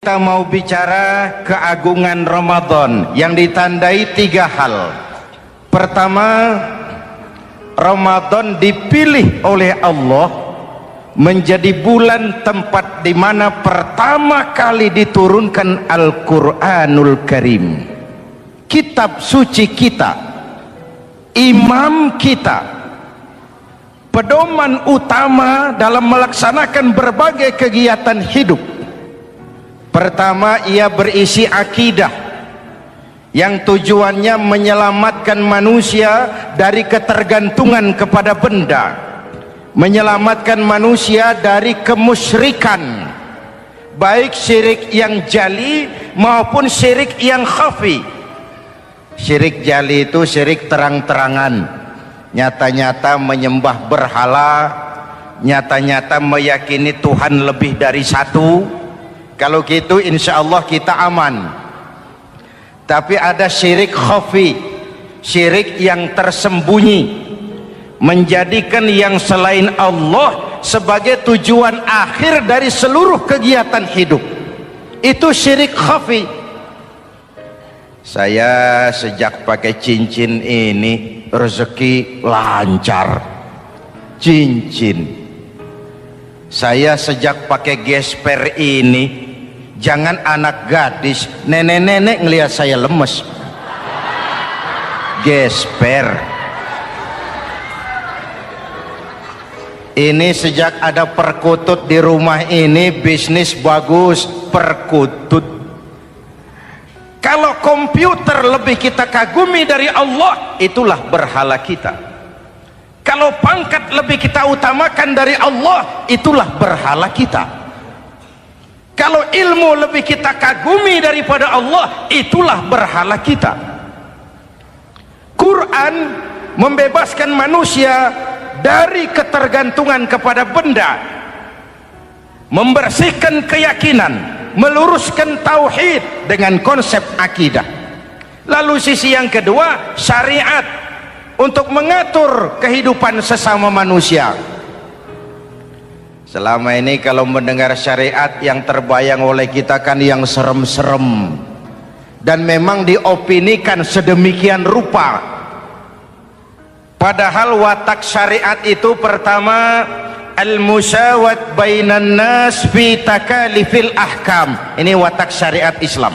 Kita mau bicara keagungan Ramadan yang ditandai 3 hal. Pertama, Ramadan dipilih oleh Allah menjadi bulan tempat di mana pertama kali diturunkan Al-Quranul Karim, kitab suci kita, imam kita, pedoman utama dalam melaksanakan berbagai kegiatan hidup. Pertama, ia berisi akidah yang tujuannya menyelamatkan manusia dari ketergantungan kepada benda, menyelamatkan manusia dari kemusyrikan, baik syirik yang jali maupun syirik yang khafi. Syirik jali itu syirik terang-terangan, nyata-nyata menyembah berhala, nyata-nyata meyakini Tuhan lebih dari satu. Kalau gitu insya Allah kita aman. Tapi ada syirik khafi, syirik yang tersembunyi, menjadikan yang selain Allah sebagai tujuan akhir dari seluruh kegiatan hidup. Itu syirik khafi. Saya sejak pakai cincin ini rezeki lancar. Cincin. Saya sejak pakai gesper ini, jangan anak gadis, nenek-nenek ngelihat saya lemes. Gesper. Ini sejak ada perkutut di rumah ini, bisnis bagus. Perkutut. Kalau komputer lebih kita kagumi dari Allah, itulah berhala kita. Kalau pangkat lebih kita utamakan dari Allah, itulah berhala kita. Kalau ilmu lebih kita kagumi daripada Allah, itulah berhala kita. Quran membebaskan manusia dari ketergantungan kepada benda, membersihkan keyakinan, meluruskan tauhid dengan konsep akidah. Lalu sisi yang kedua, syariat untuk mengatur kehidupan sesama manusia. Selama ini kalau mendengar syariat, yang terbayang oleh kita kan yang serem-serem, dan memang diopinikan sedemikian rupa. Padahal watak syariat itu pertama, al-musawat bainan nas fi takalifil ahkam. Ini watak syariat Islam.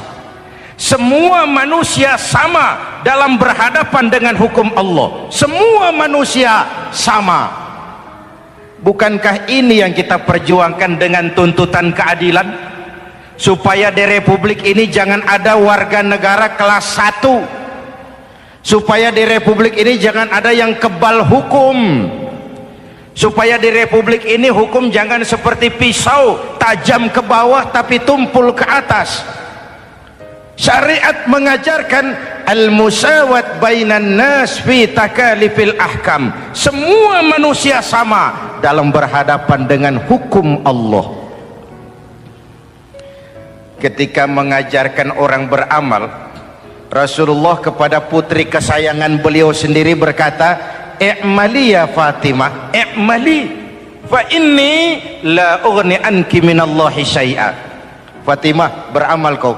Semua manusia sama dalam berhadapan dengan hukum Allah. Semua manusia sama. Bukankah ini yang kita perjuangkan dengan tuntutan keadilan? Supaya di republik ini jangan ada warga negara kelas 1. Supaya di republik ini jangan ada yang kebal hukum. Supaya di republik ini hukum jangan seperti pisau, tajam ke bawah tapi tumpul ke atas. Syariat mengajarkan al-musawat bainan nas fi takalifil ahkam. Semua manusia sama dalam berhadapan dengan hukum Allah. Ketika mengajarkan orang beramal, Rasulullah kepada putri kesayangan beliau sendiri berkata, "I'mali ya Fatimah, i'mali fa inni la ughni anki minallahi syai'a." Fatimah, beramal kau.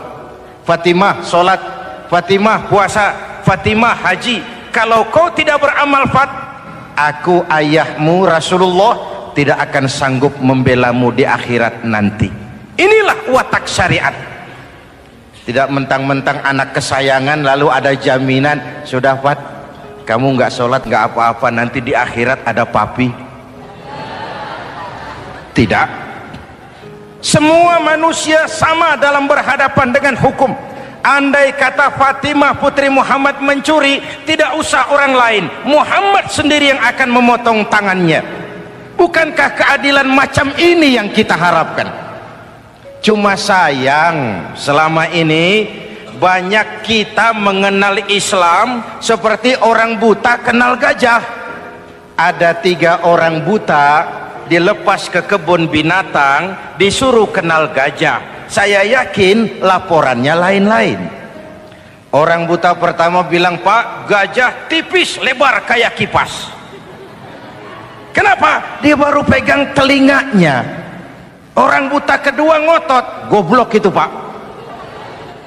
Fatimah sholat, Fatimah puasa, Fatimah haji. Kalau kau tidak beramal, aku ayahmu Rasulullah tidak akan sanggup membelamu di akhirat nanti. Inilah watak syariat. Tidak mentang-mentang anak kesayangan lalu ada jaminan, sudah Fat, kamu nggak sholat nggak apa-apa, nanti di akhirat ada papi. Tidak. Semua manusia sama dalam berhadapan dengan hukum. Andai kata Fatimah putri Muhammad mencuri, tidak usah orang lain, Muhammad sendiri yang akan memotong tangannya. Bukankah keadilan macam ini yang kita harapkan? Cuma sayang, selama ini banyak kita mengenal Islam seperti orang buta kenal gajah. Ada 3 orang buta dilepas ke kebun binatang, disuruh kenal gajah. Saya yakin laporannya lain-lain. Orang buta pertama bilang, "Pak, gajah tipis lebar kayak kipas." Kenapa? Dia baru pegang telinganya. Orang buta kedua ngotot, goblok itu Pak.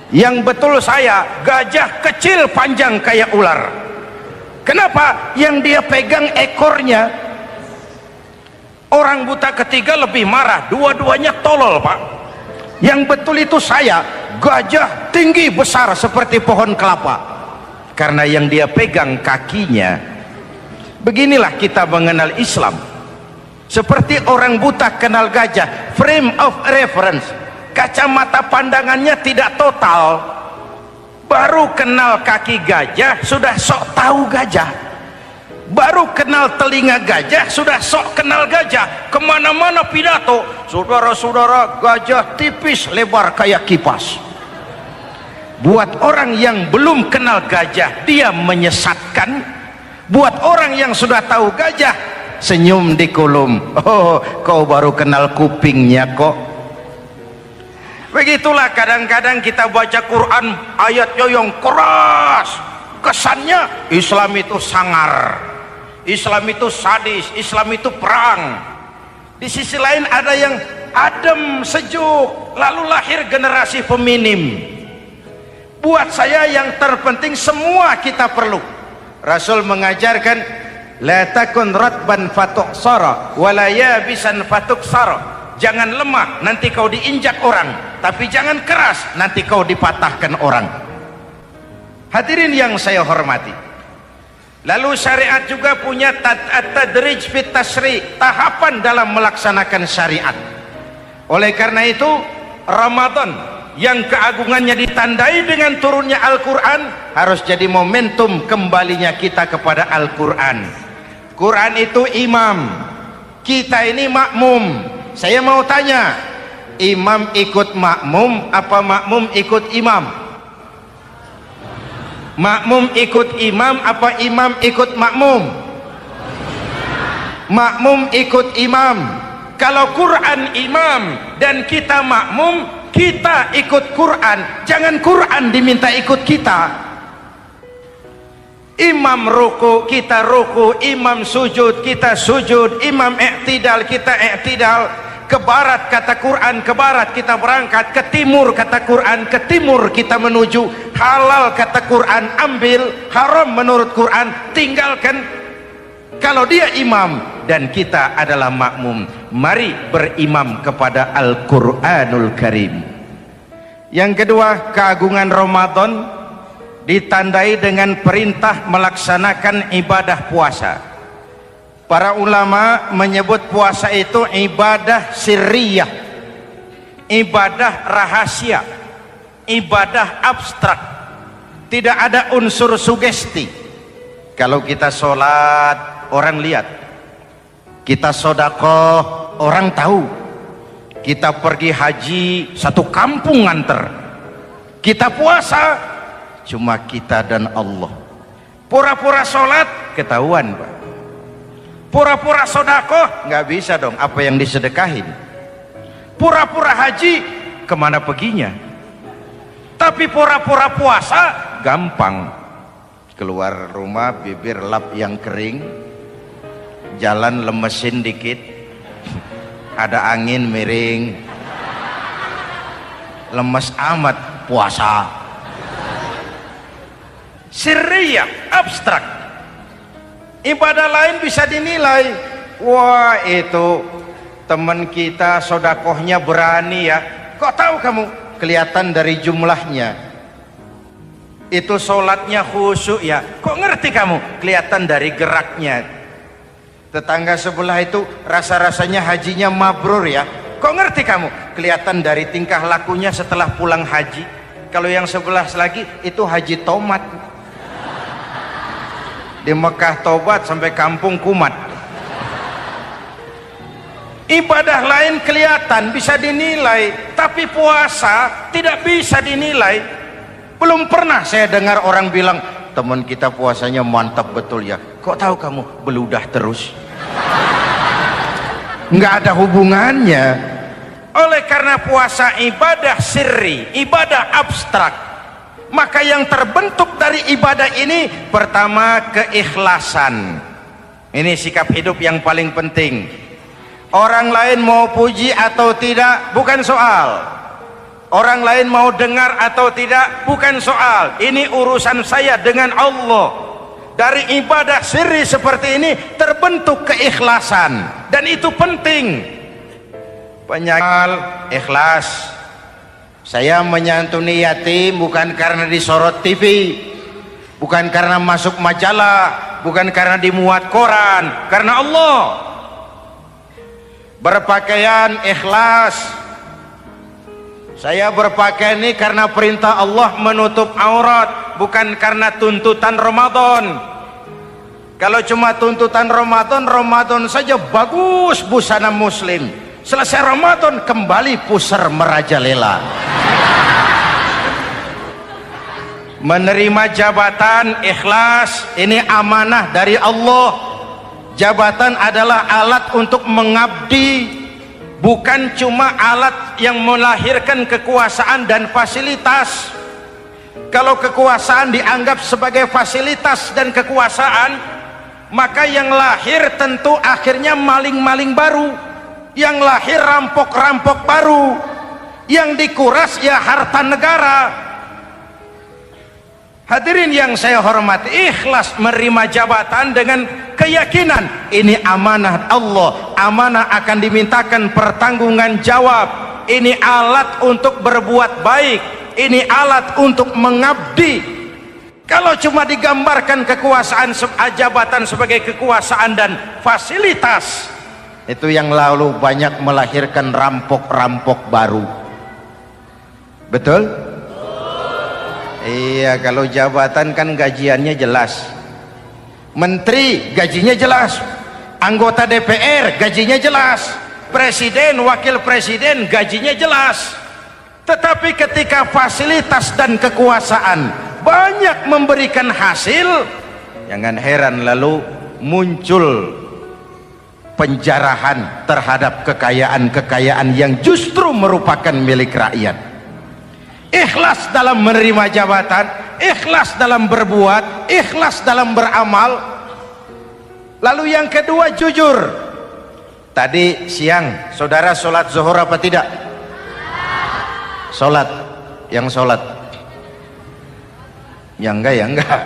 Yang betul saya, gajah kecil panjang kayak ular. Kenapa? Yang dia pegang ekornya. Orang buta ketiga lebih marah, dua-duanya tolol Pak. Yang betul itu saya, gajah tinggi besar seperti pohon kelapa, karena yang dia pegang kakinya. Beginilah kita mengenal Islam. Seperti orang buta kenal gajah, frame of reference, kacamata pandangannya tidak total. Baru kenal kaki gajah sudah sok tahu gajah, baru kenal telinga gajah sudah sok kenal gajah. Kemana-mana pidato, saudara-saudara, gajah tipis lebar kayak kipas. Buat orang yang belum kenal gajah, dia menyesatkan. Buat orang yang sudah tahu gajah, senyum di kolom. Oh, kau baru kenal kupingnya kok. Begitulah kadang-kadang kita baca Quran, ayatnya yang keras, kesannya Islam itu sangar, Islam itu sadis, Islam itu perang. Di sisi lain ada yang adem, sejuk, lalu lahir generasi feminim. Buat saya yang terpenting semua kita perlu. Rasul mengajarkan, la takun ratban fatuksara wala yabisan fatuksara. Jangan lemah, nanti kau diinjak orang, tapi jangan keras, nanti kau dipatahkan orang. Hadirin yang saya hormati, lalu syariat juga punya at-tadrij fit tasri', tahapan dalam melaksanakan syariat. Oleh karena itu, Ramadan yang keagungannya ditandai dengan turunnya Al-Quran harus jadi momentum kembalinya kita kepada Al-Quran. Quran itu imam, kita ini makmum. Saya mau tanya, imam ikut makmum apa makmum ikut imam? Makmum ikut imam apa imam ikut makmum? Makmum ikut imam. Kalau Quran imam dan kita makmum, kita ikut Quran, jangan Quran diminta ikut kita. Imam ruku, kita ruku, imam sujud, kita sujud, imam i'tidal, kita i'tidal. Ke barat kata Quran, ke barat kita berangkat, ke timur kata Quran, ke timur kita menuju. Halal kata Quran, ambil, haram menurut Quran, tinggalkan. Kalau dia imam dan kita adalah makmum, mari berimam kepada Al-Quranul Karim. Yang kedua, keagungan Ramadan ditandai dengan perintah melaksanakan ibadah puasa. Para ulama menyebut puasa itu ibadah sirriyah, ibadah rahasia, ibadah abstrak, tidak ada unsur sugesti. Kalau kita sholat, orang lihat. Kita sodakoh, orang tahu. Kita pergi haji, satu kampung nganter. Kita puasa, cuma kita dan Allah. Pura-pura sholat, ketahuan Pak. Pura-pura sodakoh, nggak bisa dong, apa yang disedekahin. Pura-pura haji, kemana perginya? Tapi pura-pura puasa, gampang. Keluar rumah, bibir lap yang kering, jalan lemesin dikit, ada angin miring, lemes amat puasa. Sirriyah, abstrak. Ibadah lain bisa dinilai, wah itu teman kita sodakohnya berani ya. Kok tahu kamu? Kelihatan dari jumlahnya. Itu sholatnya khusyuk ya. Kok ngerti kamu? Kelihatan dari geraknya. Tetangga sebelah itu rasa-rasanya hajinya mabrur ya. Kok ngerti kamu? Kelihatan dari tingkah lakunya setelah pulang haji. Kalau yang sebelah lagi itu haji tomat. Di Mekah tobat sampai kampung kumat. Ibadah lain kelihatan bisa dinilai, tapi puasa tidak bisa dinilai. Belum pernah saya dengar orang bilang, teman kita puasanya mantap betul ya. Kok tahu kamu? Beludah terus. Nggak ada hubungannya. Oleh karena puasa ibadah sirri, ibadah abstrak, maka yang terbentuk dari ibadah ini pertama keikhlasan. Ini sikap hidup yang paling penting. Orang lain mau puji atau tidak bukan soal, Orang lain mau dengar atau tidak bukan soal, ini urusan saya dengan Allah. Dari ibadah sirri seperti ini terbentuk keikhlasan, dan itu penting. Penyakal ikhlas. Saya menyantuni yatim bukan karena disorot TV, bukan karena masuk majalah, bukan karena dimuat koran, karena Allah. Berpakaian ikhlas. Saya berpakaian ini karena perintah Allah menutup aurat, bukan karena tuntutan Ramadan. Kalau cuma tuntutan Ramadan, Ramadan saja bagus busana muslim. Selesai Ramadan kembali pusar merajalela. Menerima jabatan ikhlas, ini amanah dari Allah. Jabatan adalah alat untuk mengabdi, bukan cuma alat yang melahirkan kekuasaan dan fasilitas. Kalau kekuasaan dianggap sebagai fasilitas dan kekuasaan, maka yang lahir tentu akhirnya maling-maling baru, yang lahir rampok-rampok baru, yang dikuras ya harta negara. Hadirin yang saya hormati, ikhlas menerima jabatan dengan keyakinan ini amanah Allah, amanah akan dimintakan pertanggungan jawab. Ini alat untuk berbuat baik, ini alat untuk mengabdi. Kalau cuma digambarkan kekuasaan jabatan sebagai kekuasaan dan fasilitas, itu yang lalu banyak melahirkan rampok-rampok baru. Betul? Iya, kalau jabatan kan gajiannya jelas. Menteri gajinya jelas, anggota DPR gajinya jelas, presiden, wakil presiden gajinya jelas. Tetapi ketika fasilitas dan kekuasaan banyak memberikan hasil, jangan heran lalu muncul penjarahan terhadap kekayaan-kekayaan yang justru merupakan milik rakyat. Ikhlas dalam menerima jabatan, ikhlas dalam berbuat, ikhlas dalam beramal. Lalu yang kedua, jujur. Tadi siang saudara sholat zuhur apa tidak? Sholat. Yang sholat? Ya enggak, ya enggak.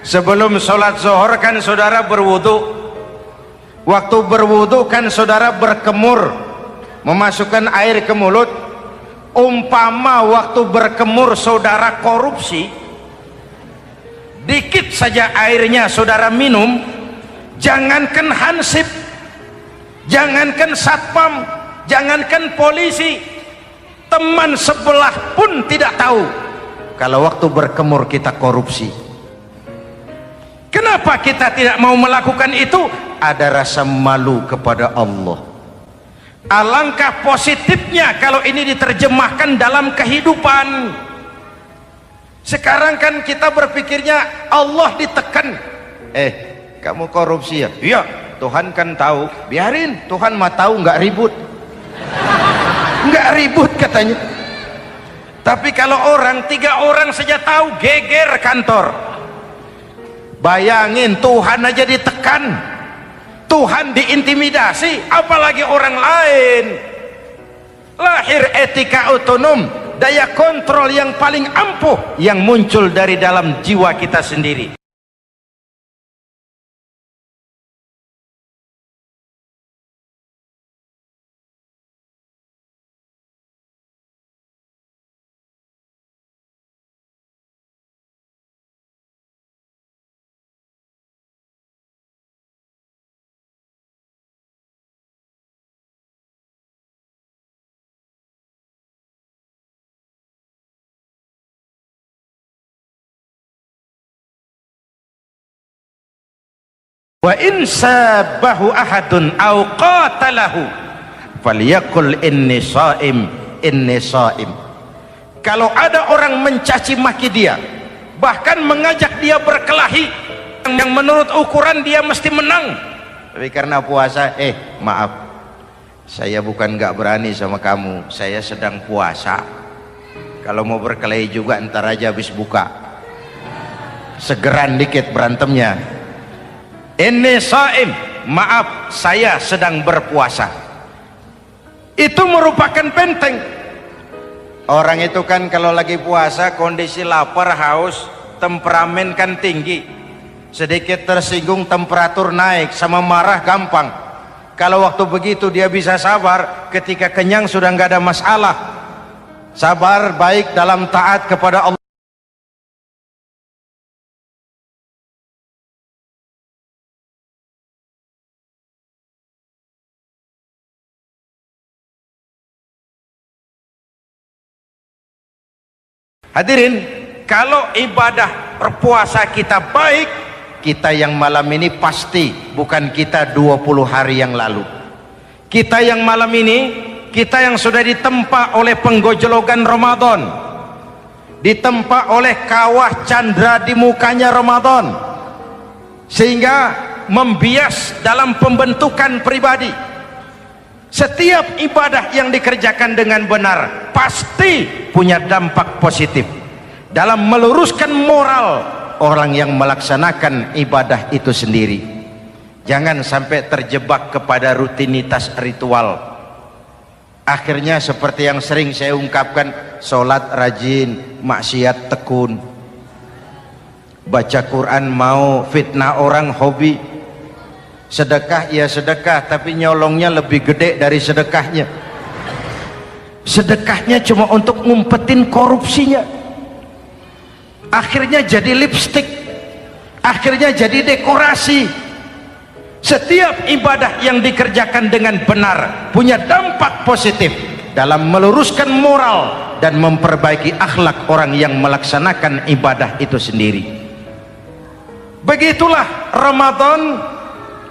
Sebelum sholat zuhur kan saudara berwudu. Waktu berwudu kan saudara berkemur, memasukkan air ke mulut. Umpama waktu berkemur saudara korupsi, dikit saja airnya saudara minum, jangankan hansip, jangankan satpam, jangankan polisi, teman sebelah pun tidak tahu kalau waktu berkemur kita korupsi. Kenapa kita tidak mau melakukan itu? Ada rasa malu kepada Allah. Alangkah positifnya kalau ini diterjemahkan dalam kehidupan. Sekarang kan kita berpikirnya Allah ditekan. Kamu korupsi ya? Iya, Tuhan kan tahu. Biarin, Tuhan mah tahu, nggak ribut. Nggak ribut katanya. Tapi kalau orang, 3 orang saja tahu, geger kantor. Bayangin, Tuhan aja ditekan, Tuhan diintimidasi, apalagi orang lain. Lahir etika otonom, daya kontrol yang paling ampuh yang muncul dari dalam jiwa kita sendiri. Wa in sabahu ahadun aw qatalahu falyaqul inni shaim, inni shaim. Kalau ada orang mencaci maki dia, bahkan mengajak dia berkelahi yang menurut ukuran dia mesti menang, tapi karena puasa, maaf, saya bukan gak berani sama kamu, saya sedang puasa. Kalau mau berkelahi juga ntar aja habis buka, segeran dikit berantemnya. Inni shaim, maaf saya sedang berpuasa. Itu merupakan benteng. Orang itu kan kalau lagi puasa kondisi lapar, haus, temperamen kan tinggi, sedikit tersinggung temperatur naik, sama marah gampang. Kalau waktu begitu dia bisa sabar, ketika kenyang sudah nggak ada masalah. Sabar baik dalam taat kepada Allah. Hadirin, kalau ibadah berpuasa kita baik, kita yang malam ini pasti bukan kita 20 hari yang lalu. Kita yang malam ini, kita yang sudah ditempa oleh penggojologan Ramadan, ditempa oleh kawah candra di mukanya Ramadan, sehingga membias dalam pembentukan pribadi. Setiap ibadah yang dikerjakan dengan benar pasti punya dampak positif dalam meluruskan moral orang yang melaksanakan ibadah itu sendiri. Jangan sampai terjebak kepada rutinitas ritual. Akhirnya seperti yang sering saya ungkapkan, sholat rajin, maksiat tekun, baca Quran mau, fitnah orang hobi, sedekah ya sedekah tapi nyolongnya lebih gede dari sedekahnya. Sedekahnya cuma untuk ngumpetin korupsinya. Akhirnya jadi lipstik, akhirnya jadi dekorasi. Setiap ibadah yang dikerjakan dengan benar punya dampak positif dalam meluruskan moral dan memperbaiki akhlak orang yang melaksanakan ibadah itu sendiri. Begitulah Ramadan,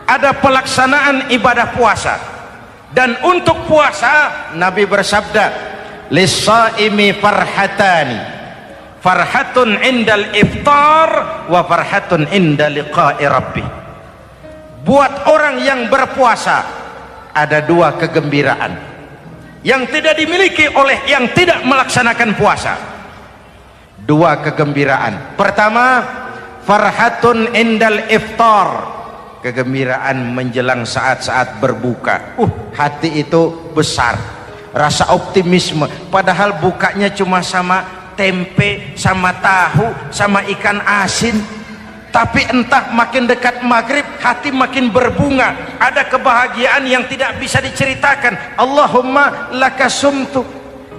ada pelaksanaan ibadah puasa. Dan untuk puasa Nabi bersabda, lis-shaimi farhatani, farhatun indal iftar wa farhatun inda liqa'i rabbih. Buat orang yang berpuasa ada dua kegembiraan yang tidak dimiliki oleh yang tidak melaksanakan puasa. Dua kegembiraan. Pertama, farhatun indal iftar, kegembiraan menjelang saat-saat berbuka. Hati itu besar, rasa optimisme, padahal bukanya cuma sama tempe, sama tahu, sama ikan asin. Tapi entah makin dekat maghrib hati makin berbunga, ada kebahagiaan yang tidak bisa diceritakan. Allahumma lakasumtu,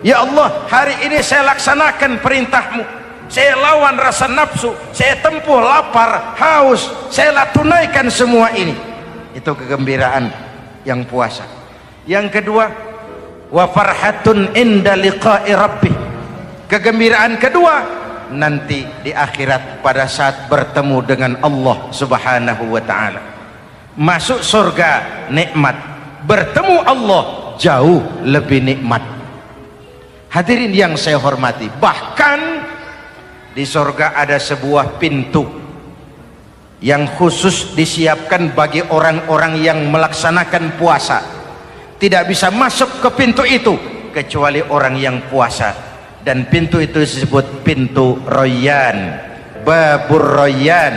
ya Allah hari ini saya laksanakan perintahmu, saya lawan rasa nafsu, saya tempuh lapar, haus, saya tunaikan semua ini. Itu kegembiraan yang puasa. Yang kedua, wa farhatun inda liqa'i rabbih, kegembiraan kedua nanti di akhirat pada saat bertemu dengan Allah subhanahu wa ta'ala. Masuk surga nikmat, bertemu Allah jauh lebih nikmat. Hadirin yang saya hormati, bahkan di surga ada sebuah pintu yang khusus disiapkan bagi orang-orang yang melaksanakan puasa. Tidak bisa masuk ke pintu itu kecuali orang yang puasa. Dan pintu itu disebut pintu Rayyan, Babur Rayyan,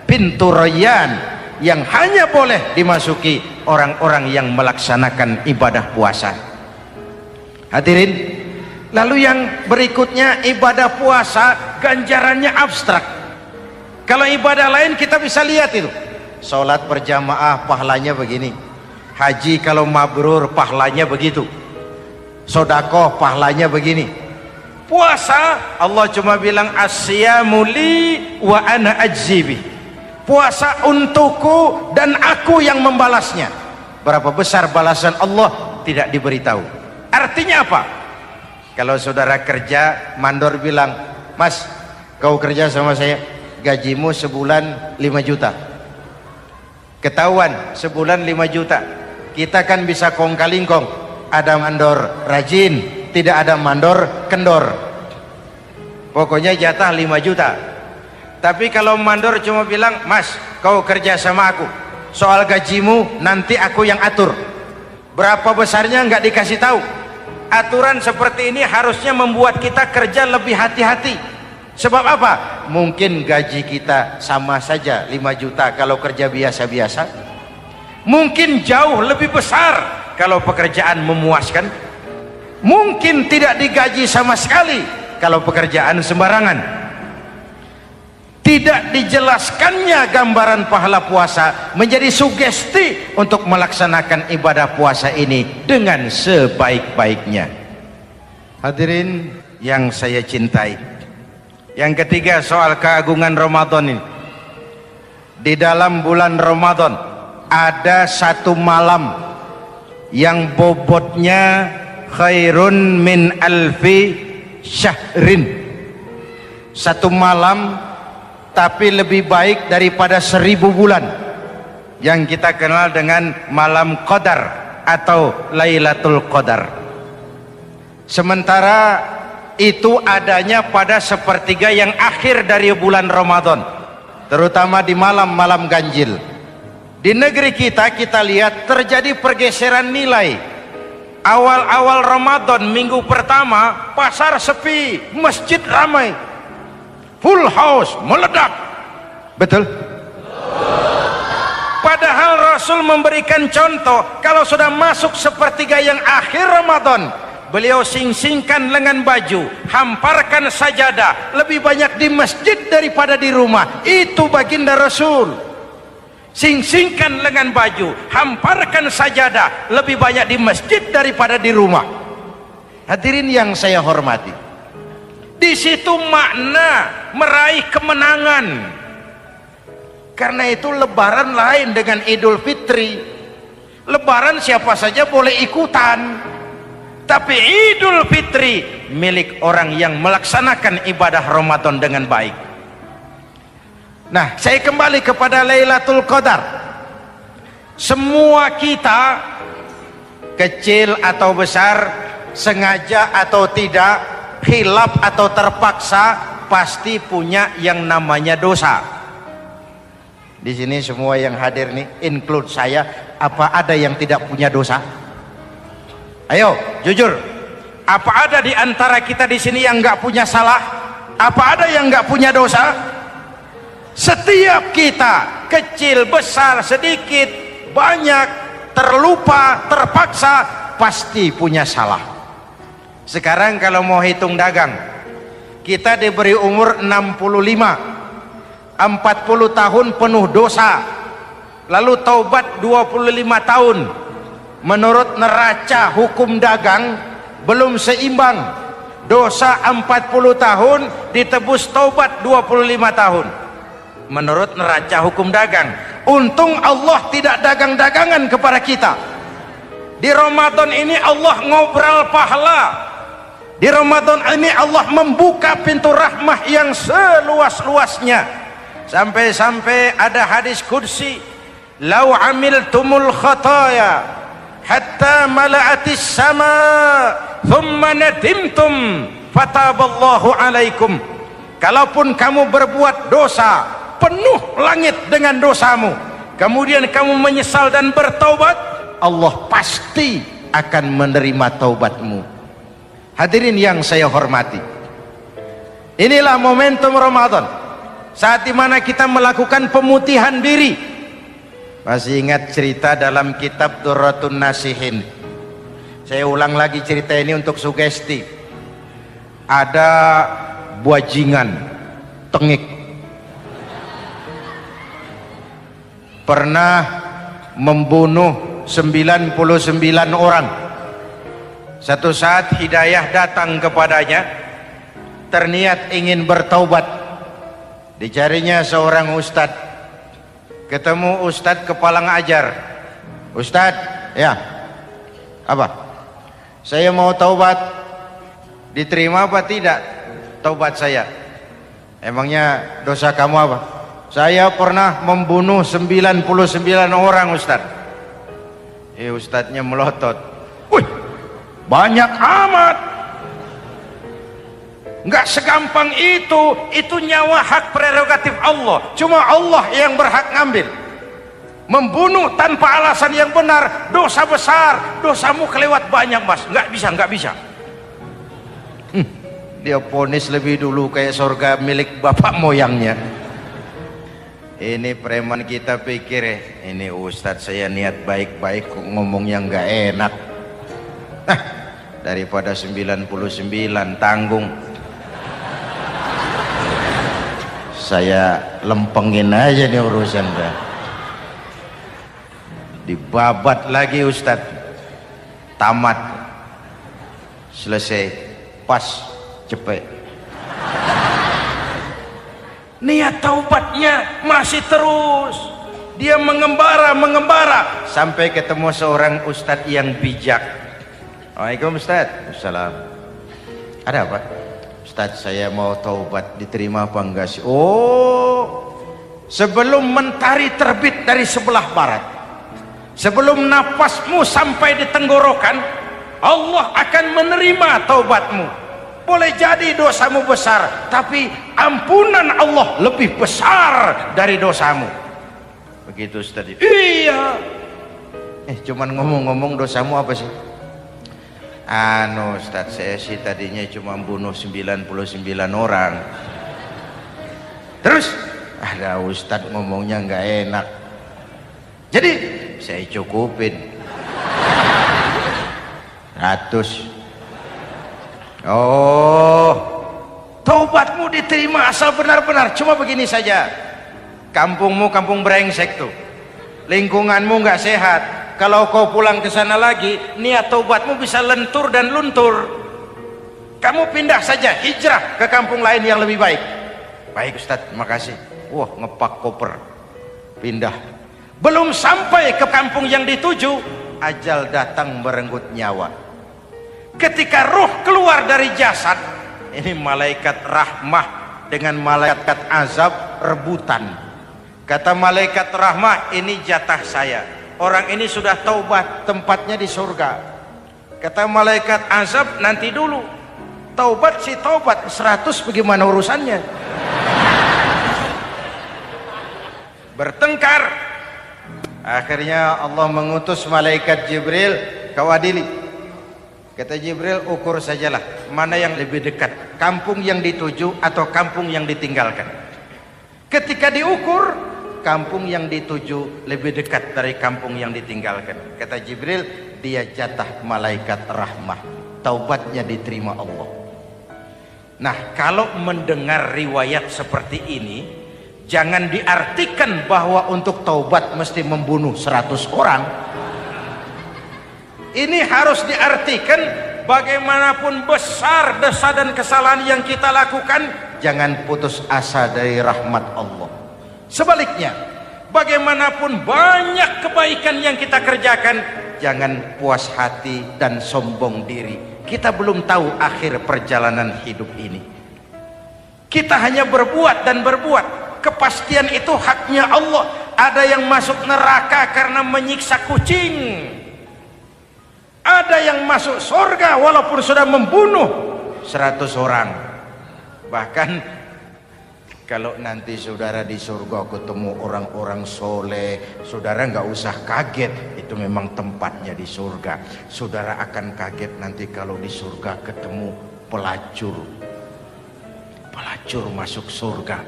pintu Rayyan, yang hanya boleh dimasuki orang-orang yang melaksanakan ibadah puasa. Hadirin, lalu yang berikutnya ibadah puasa ganjarannya abstrak. Kalau ibadah lain kita bisa lihat itu, sholat berjamaah pahalanya begini, haji kalau mabrur pahalanya begitu, sodakoh pahalanya begini. Puasa Allah cuma bilang asyamu li wa ana ajzibi, puasa untukku dan aku yang membalasnya. Berapa besar balasan Allah tidak diberitahu. Artinya apa? Kalau saudara kerja, mandor bilang, mas kau kerja sama saya, gajimu sebulan 5 juta, ketahuan sebulan 5 juta, kita kan bisa kong kalingkong, ada mandor rajin, tidak ada mandor kendor, pokoknya jatah 5 juta. Tapi kalau mandor cuma bilang, mas kau kerja sama aku, soal gajimu nanti aku yang atur, berapa besarnya nggak dikasih tahu. Aturan seperti ini harusnya membuat kita kerja lebih hati-hati. Sebab apa? Mungkin gaji kita sama saja 5 juta kalau kerja biasa-biasa, mungkin jauh lebih besar kalau pekerjaan memuaskan. mungkin tidak digaji sama sekali kalau pekerjaan sembarangan. Tidak dijelaskannya gambaran pahala puasa menjadi sugesti untuk melaksanakan ibadah puasa ini dengan sebaik-baiknya. Hadirin yang saya cintai, yang ketiga soal keagungan Ramadan ini. Di dalam bulan Ramadan ada satu malam yang bobotnya khairun min alfi syahrin. Satu malam tapi lebih baik daripada 1000 bulan, yang kita kenal dengan malam Qadar atau Lailatul Qadar. Sementara itu adanya pada sepertiga yang akhir dari bulan Ramadan, terutama di malam-malam ganjil. Di negeri kita lihat terjadi pergeseran nilai. Awal-awal Ramadan, minggu pertama pasar sepi, masjid ramai, full house, meledak. Betul? Padahal Rasul memberikan contoh, kalau sudah masuk sepertiga yang akhir Ramadan, beliau sing-singkan lengan baju, hamparkan sajadah, lebih banyak di masjid daripada di rumah. Itu baginda Rasul. Sing-singkan lengan baju, hamparkan sajadah, lebih banyak di masjid daripada di rumah. Hadirin yang saya hormati, di situ makna meraih kemenangan. Karena itu lebaran lain dengan Idul Fitri. Lebaran siapa saja boleh ikutan, tapi Idul Fitri milik orang yang melaksanakan ibadah Ramadan dengan baik. Nah, saya kembali kepada Lailatul Qadar. Semua kita, kecil atau besar, sengaja atau tidak, khilaf atau terpaksa, pasti punya yang namanya dosa. Di sini semua yang hadir nih, include saya, apa ada yang tidak punya dosa? Ayo, jujur. Apa ada di antara kita di sini yang nggak punya salah? Apa ada yang nggak punya dosa? Setiap kita, kecil, besar, sedikit, banyak, terlupa, terpaksa, pasti punya salah. Sekarang kalau mau hitung dagang, kita diberi umur 65, 40 tahun penuh dosa, lalu taubat 25 tahun. Menurut neraca hukum dagang belum seimbang. Dosa 40 tahun ditebus taubat 25 tahun. Menurut neraca hukum dagang. Untung Allah tidak dagang-dagangan kepada kita. Di Ramadan ini Allah ngobrol pahala. Di Ramadan ini Allah membuka pintu rahmah yang seluas-luasnya. Sampai-sampai ada hadis qudsi, "Lau amiltumul khataya hatta mala'atis sama thumma nadimtum fataballahu alaikum." Kalaupun kamu berbuat dosa, penuh langit dengan dosamu, kemudian kamu menyesal dan bertaubat, Allah pasti akan menerima taubatmu. Hadirin yang saya hormati, inilah momentum Ramadan, saat dimana kita melakukan pemutihan diri. Masih ingat cerita dalam kitab Durratun Nasihin? Saya ulang lagi cerita ini untuk sugesti. Ada buajingan tengik pernah membunuh 99 orang. Satu saat hidayah datang kepadanya, terniat ingin bertaubat. Dicarinya seorang ustadz, ketemu ustadz kepala ngajar. Ustadz, ya, apa? Saya mau taubat, diterima apa tidak taubat saya? Emangnya dosa kamu apa? Saya pernah membunuh 99 orang, Ustaz. Ustadznya melotot. Wih, banyak amat. Nggak segampang itu nyawa hak prerogatif Allah. Cuma Allah yang berhak ngambil. Membunuh tanpa alasan yang benar, dosa besar. Dosamu kelewat banyak, Mas. Nggak bisa. Dia vonis lebih dulu kayak surga milik bapak moyangnya. Ini preman kita pikir ini ustadz saya niat baik-baik kok ngomong yang nggak enak. daripada 99 tanggung. Saya lempengin aja nih urusan dah. Dibabat lagi Ustadz, tamat, selesai, pas, cepet. Niat taubatnya masih terus. Dia mengembara sampai ketemu seorang ustadz yang bijak. Waalaikumsalam Ustadz. Assalam. Ada apa? Ustadz, saya mau taubat, diterima apa enggak sih? Oh, sebelum mentari terbit dari sebelah barat, sebelum nafasmu sampai di tenggorokan, Allah akan menerima taubatmu. Boleh jadi dosamu besar, tapi ampunan Allah lebih besar dari dosamu. Begitu Ustaz. Iya. Cuman ngomong-ngomong dosamu apa sih? Ustaz, saya sih tadinya cuma bunuh 99 orang. Terus ada Ustaz ngomongnya nggak enak, jadi saya cukupin 100. Oh, taubatmu diterima asal benar-benar. Cuma begini saja, kampungmu kampung brengsek tuh, lingkunganmu nggak sehat. Kalau kau pulang ke sana lagi, niat taubatmu bisa lentur dan luntur. Kamu pindah saja, hijrah ke kampung lain yang lebih baik. Baik Ustaz, terima kasih. Wah, ngepak koper, pindah. Belum sampai ke kampung yang dituju, ajal datang merenggut nyawa. Ketika ruh keluar dari jasad, ini malaikat rahmah dengan malaikat azab rebutan. Kata malaikat rahmah, ini jatah saya. Orang ini sudah taubat, tempatnya di surga. Kata malaikat azab, nanti dulu. Taubat si taubat, 100 bagaimana urusannya? Bertengkar. Akhirnya Allah mengutus malaikat Jibril, kau adili. Kata Jibril, ukur sajalah mana yang lebih dekat, kampung yang dituju atau kampung yang ditinggalkan. Ketika diukur, kampung yang dituju lebih dekat dari kampung yang ditinggalkan. Kata Jibril, dia jatah malaikat rahmah, taubatnya diterima Allah. Nah, kalau mendengar riwayat seperti ini, jangan diartikan bahwa untuk taubat mesti membunuh 100 orang. Ini harus diartikan bagaimanapun besar dosa dan kesalahan yang kita lakukan, jangan putus asa dari rahmat Allah. Sebaliknya, bagaimanapun banyak kebaikan yang kita kerjakan, jangan puas hati dan sombong diri. Kita belum tahu akhir perjalanan hidup ini. Kita hanya berbuat dan berbuat. Kepastian itu haknya Allah. Ada yang masuk neraka karena menyiksa kucing. Ada yang masuk surga walaupun sudah membunuh 100 orang. Bahkan kalau nanti saudara di surga ketemu orang-orang soleh, saudara nggak usah kaget, itu memang tempatnya di surga. Saudara akan kaget nanti kalau di surga ketemu pelacur. Pelacur masuk surga.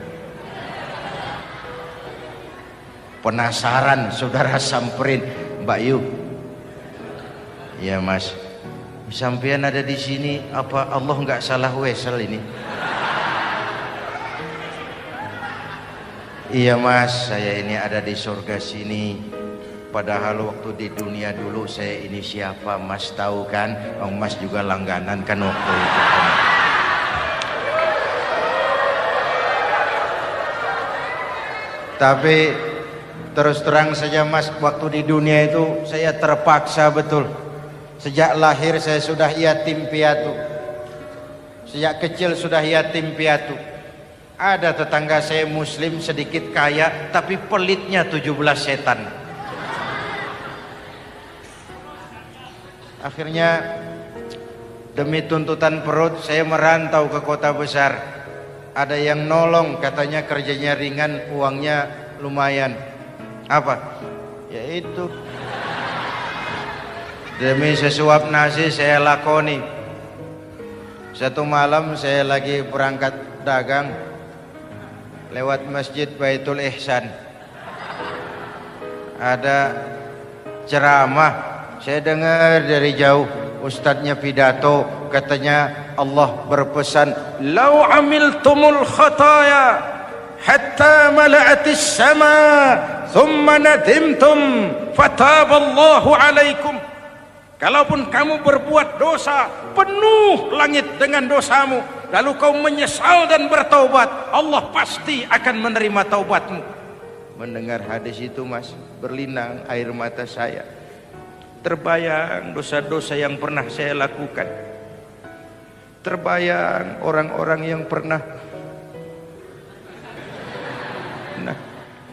Penasaran, saudara samperin, Mbak Yu. Ya Mas, sampean ada di sini, apa Allah nggak salah wesel ini? Iya Mas, saya ini ada di surga sini. Padahal waktu di dunia dulu saya ini siapa Mas tahu kan? Mas juga langganan kan waktu itu. Tapi terus terang saja Mas, waktu di dunia itu saya terpaksa betul. Sejak lahir saya sudah yatim piatu. Sejak kecil sudah yatim piatu. Ada tetangga saya muslim sedikit kaya, tapi pelitnya 17 setan. Akhirnya demi tuntutan perut saya merantau ke kota besar. Ada yang nolong, katanya kerjanya ringan, uangnya lumayan. Apa? Yaitu demi sesuap nasi saya lakoni. Satu malam saya lagi berangkat dagang, lewat masjid Baitul Ihsan, ada ceramah. Saya dengar dari jauh, Ustadznya pidato, katanya Allah berpesan, "Lau amiltumul khataya hatta mala'atis sama, thumma nadimtum, fataballahu alaikum." Kalaupun kamu berbuat dosa, penuh langit dengan dosamu, lalu kau menyesal dan bertaubat, Allah pasti akan menerima taubatmu. Mendengar hadis itu, Mas, berlinang air mata saya. Terbayang dosa-dosa yang pernah saya lakukan. Terbayang orang-orang yang pernah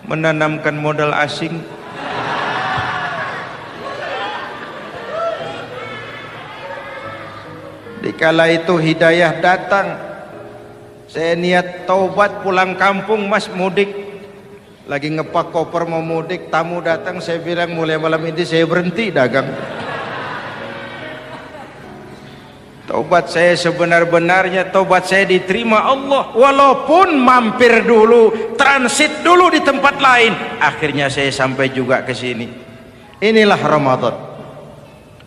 menanamkan modal asing. Dikala itu hidayah datang, saya niat taubat pulang kampung, Mas, mudik. Lagi ngepak koper mau mudik, tamu datang, saya bilang mulai malam ini saya berhenti dagang. Taubat saya sebenar-benarnya, taubat saya diterima Allah, walaupun mampir dulu, transit dulu di tempat lain, akhirnya saya sampai juga ke sini. Inilah Ramadan.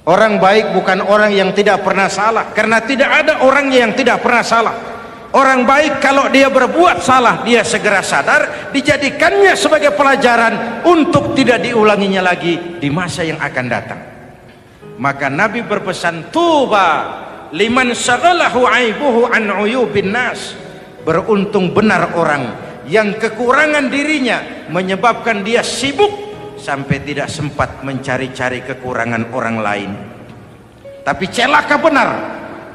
Orang baik bukan orang yang tidak pernah salah, karena tidak ada orang yang tidak pernah salah. Orang baik kalau dia berbuat salah, dia segera sadar, dijadikannya sebagai pelajaran untuk tidak diulanginya lagi di masa yang akan datang. Maka Nabi berpesan, tuba liman syaghalahu aibuhu an uyubin nas. Beruntung benar orang yang kekurangan dirinya menyebabkan dia sibuk sampai tidak sempat mencari-cari kekurangan orang lain. Tapi celaka benar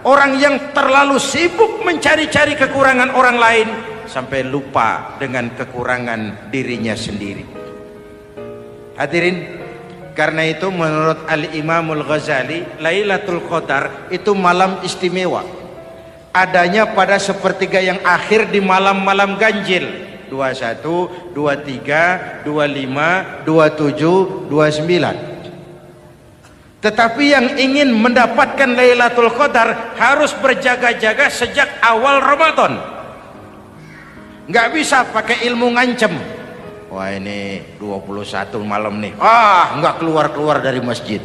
orang yang terlalu sibuk mencari-cari kekurangan orang lain sampai lupa dengan kekurangan dirinya sendiri. Hadirin, karena itu menurut Al-Imamul Ghazali, Lailatul Qadar itu malam istimewa. Adanya pada sepertiga yang akhir di malam-malam ganjil, 21, 23, 25, 27, 29. Tetapi yang ingin mendapatkan Lailatul Qadar harus berjaga-jaga sejak awal Ramadan. Nggak bisa pakai ilmu ngancem. Wah, ini 21 malam nih, nggak keluar-keluar dari masjid.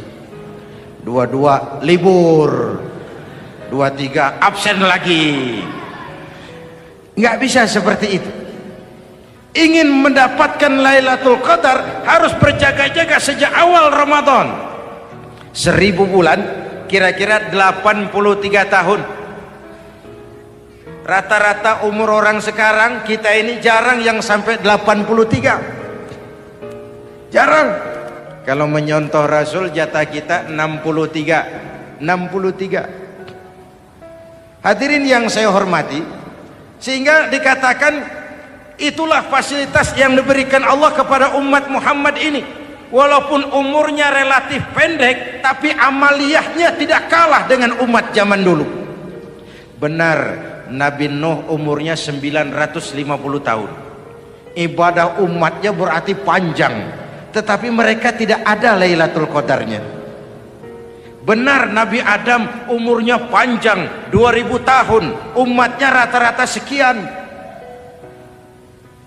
22 libur, 23 absen lagi. Nggak bisa seperti itu. Ingin mendapatkan Lailatul Qadar harus berjaga-jaga sejak awal Ramadan. 1000 bulan kira-kira 83 tahun. Rata-rata umur orang sekarang kita ini jarang yang sampai 83. Jarang. Kalau menyontoh Rasul, jatah kita 63. Hadirin yang saya hormati, sehingga dikatakan itulah fasilitas yang diberikan Allah kepada umat Muhammad ini. Walaupun umurnya relatif pendek, tapi amaliyahnya tidak kalah dengan umat zaman dulu. Benar, Nabi Nuh umurnya 950 tahun. Ibadah umatnya berarti panjang, tetapi mereka tidak ada Lailatul Qadarnya. Benar, Nabi Adam umurnya panjang, 2000 tahun, umatnya rata-rata sekian,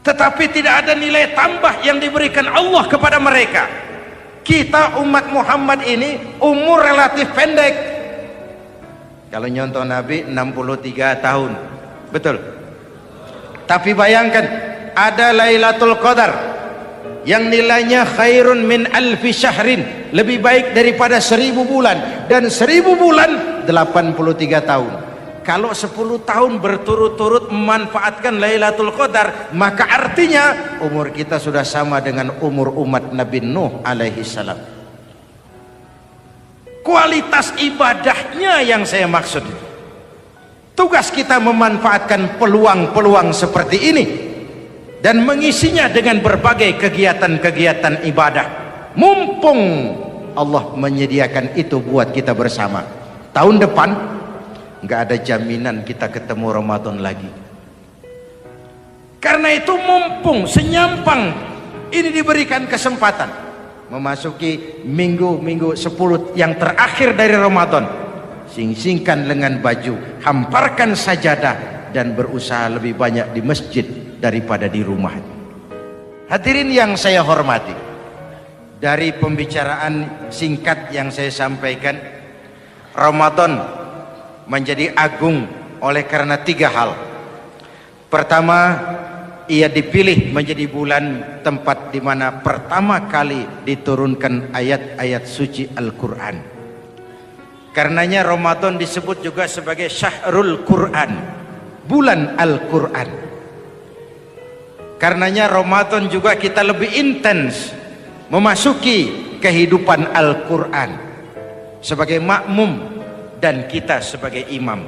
tetapi tidak ada nilai tambah yang diberikan Allah kepada mereka. Kita umat Muhammad ini umur relatif pendek. Kalau nyontoh Nabi 63 tahun, betul. Tapi bayangkan, ada Lailatul Qadar yang nilainya khairun min alfi syahrin, lebih baik daripada 1000 bulan, dan 1000 bulan 83 tahun. Kalau 10 tahun berturut-turut memanfaatkan Lailatul Qadar, maka artinya umur kita sudah sama dengan umur umat Nabi Nuh alaihi salam. Kualitas ibadahnya yang saya maksud. Tugas kita memanfaatkan peluang-peluang seperti ini dan mengisinya dengan berbagai kegiatan-kegiatan ibadah. Mumpung Allah menyediakan itu buat kita bersama. Tahun depan nggak ada jaminan kita ketemu Ramadan lagi. Karena itu mumpung senyampang ini diberikan kesempatan memasuki minggu-minggu 10 yang terakhir dari Ramadan, sing-singkan lengan baju, hamparkan sajadah, dan berusaha lebih banyak di masjid daripada di rumah. Hadirin yang saya hormati, dari pembicaraan singkat yang saya sampaikan, Ramadan menjadi agung oleh karena 3 hal. Pertama, ia dipilih menjadi bulan tempat di mana pertama kali diturunkan ayat-ayat suci Al-Quran. Karenanya Ramadan disebut juga sebagai Syahrul Quran, bulan Al-Quran. Karenanya Ramadan juga kita lebih intens memasuki kehidupan Al-Quran sebagai makmum dan kita sebagai imam.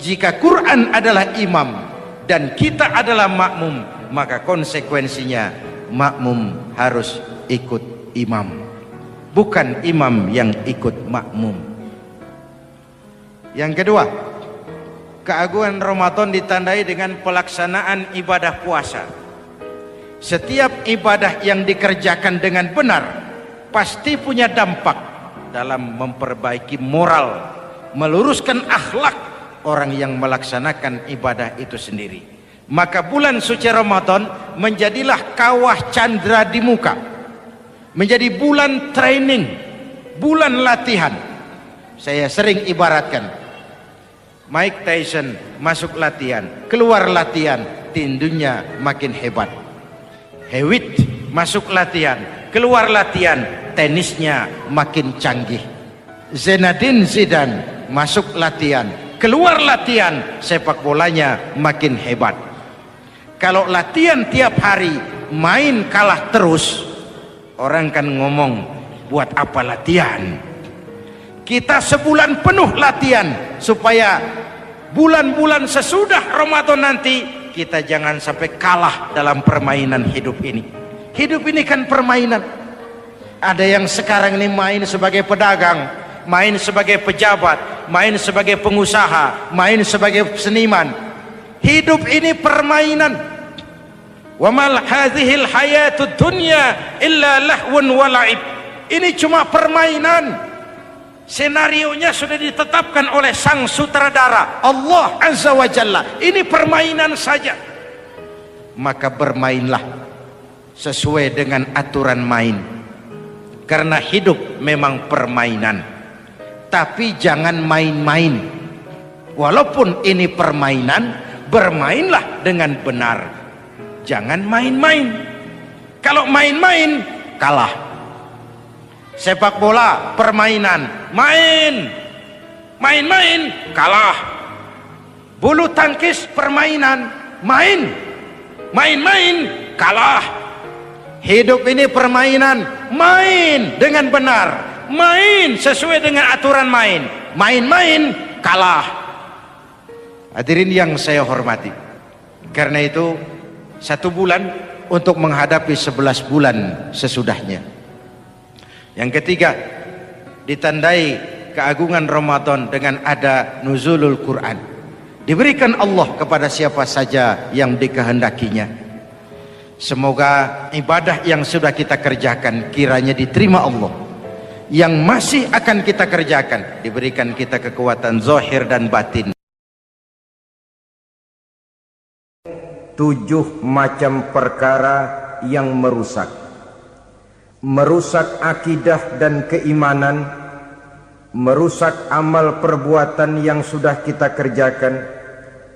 Jika Quran adalah imam dan kita adalah makmum, maka konsekuensinya makmum harus ikut imam, bukan imam yang ikut makmum. Yang kedua, keagungan Ramadan ditandai dengan pelaksanaan ibadah puasa. Setiap ibadah yang dikerjakan dengan benar pasti punya dampak dalam memperbaiki moral, meluruskan akhlak orang yang melaksanakan ibadah itu sendiri. Maka bulan suci Ramadan menjadilah kawah candra di muka, menjadi bulan training, bulan latihan. Saya sering ibaratkan, Mike Tyson masuk latihan, keluar latihan, tindunya makin hebat. Hewitt masuk latihan, keluar latihan, tenisnya makin canggih. Zinedine Zidane masuk latihan, keluar latihan, sepak bolanya makin hebat. Kalau latihan tiap hari, main kalah terus, orang kan ngomong, buat apa latihan? Kita sebulan penuh latihan supaya bulan-bulan sesudah Ramadan nanti kita jangan sampai kalah dalam permainan hidup ini. Hidup ini kan permainan. Ada yang sekarang ini main sebagai pedagang, main sebagai pejabat, main sebagai pengusaha, main sebagai seniman. Hidup ini permainan. Wa mal hadhil hayatud dunya illa lahwun wa la'ib. Ini cuma permainan. Senarionya sudah ditetapkan oleh sang sutradara Allah Azza wa Jalla. Ini permainan saja. Maka bermainlah sesuai dengan aturan main, karena hidup memang permainan. Tapi jangan main-main. Walaupun ini permainan, bermainlah dengan benar. Jangan main-main. Kalau main-main, kalah. Sepak bola permainan, main-main kalah. Bulu tangkis permainan, main-main kalah. Hidup ini permainan, main dengan benar, main sesuai dengan aturan main, main-main kalah. Hadirin yang saya hormati, karena itu 1 bulan untuk menghadapi 11 bulan sesudahnya. Yang ketiga, ditandai keagungan Ramadan dengan ada nuzulul Quran. Diberikan Allah kepada siapa saja yang dikehendakinya. Semoga ibadah yang sudah kita kerjakan kiranya diterima Allah. Yang masih akan kita kerjakan diberikan kita kekuatan zahir dan batin. 7 macam perkara yang merusak akidah dan keimanan, merusak amal perbuatan yang sudah kita kerjakan,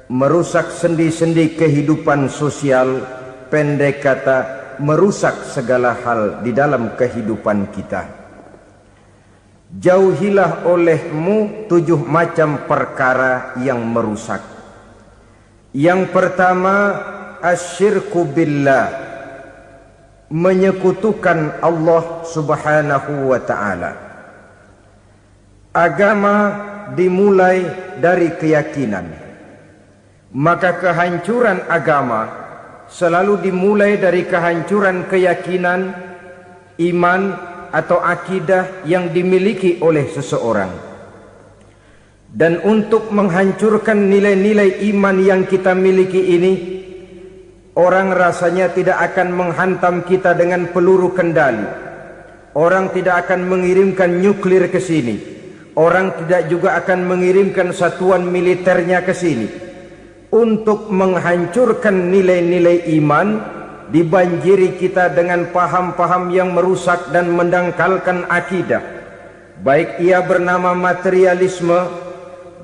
merusak sendi-sendi kehidupan sosial, pendek kata merusak segala hal di dalam kehidupan kita. Jauhilah olehmu 7 macam perkara yang merusak. Yang pertama, asyirku billah, menyekutukan Allah Subhanahu wa ta'ala. Agama dimulai dari keyakinan, maka kehancuran agama selalu dimulai dari kehancuran keyakinan, iman atau akidah yang dimiliki oleh seseorang. Dan untuk menghancurkan nilai-nilai iman yang kita miliki ini, orang rasanya tidak akan menghantam kita dengan peluru kendali. Orang tidak akan mengirimkan nuklir ke sini. Orang tidak juga akan mengirimkan satuan militernya ke sini. Untuk menghancurkan nilai-nilai iman, dibanjiri kita dengan paham-paham yang merusak dan mendangkalkan akidah. baik ia bernama materialisme,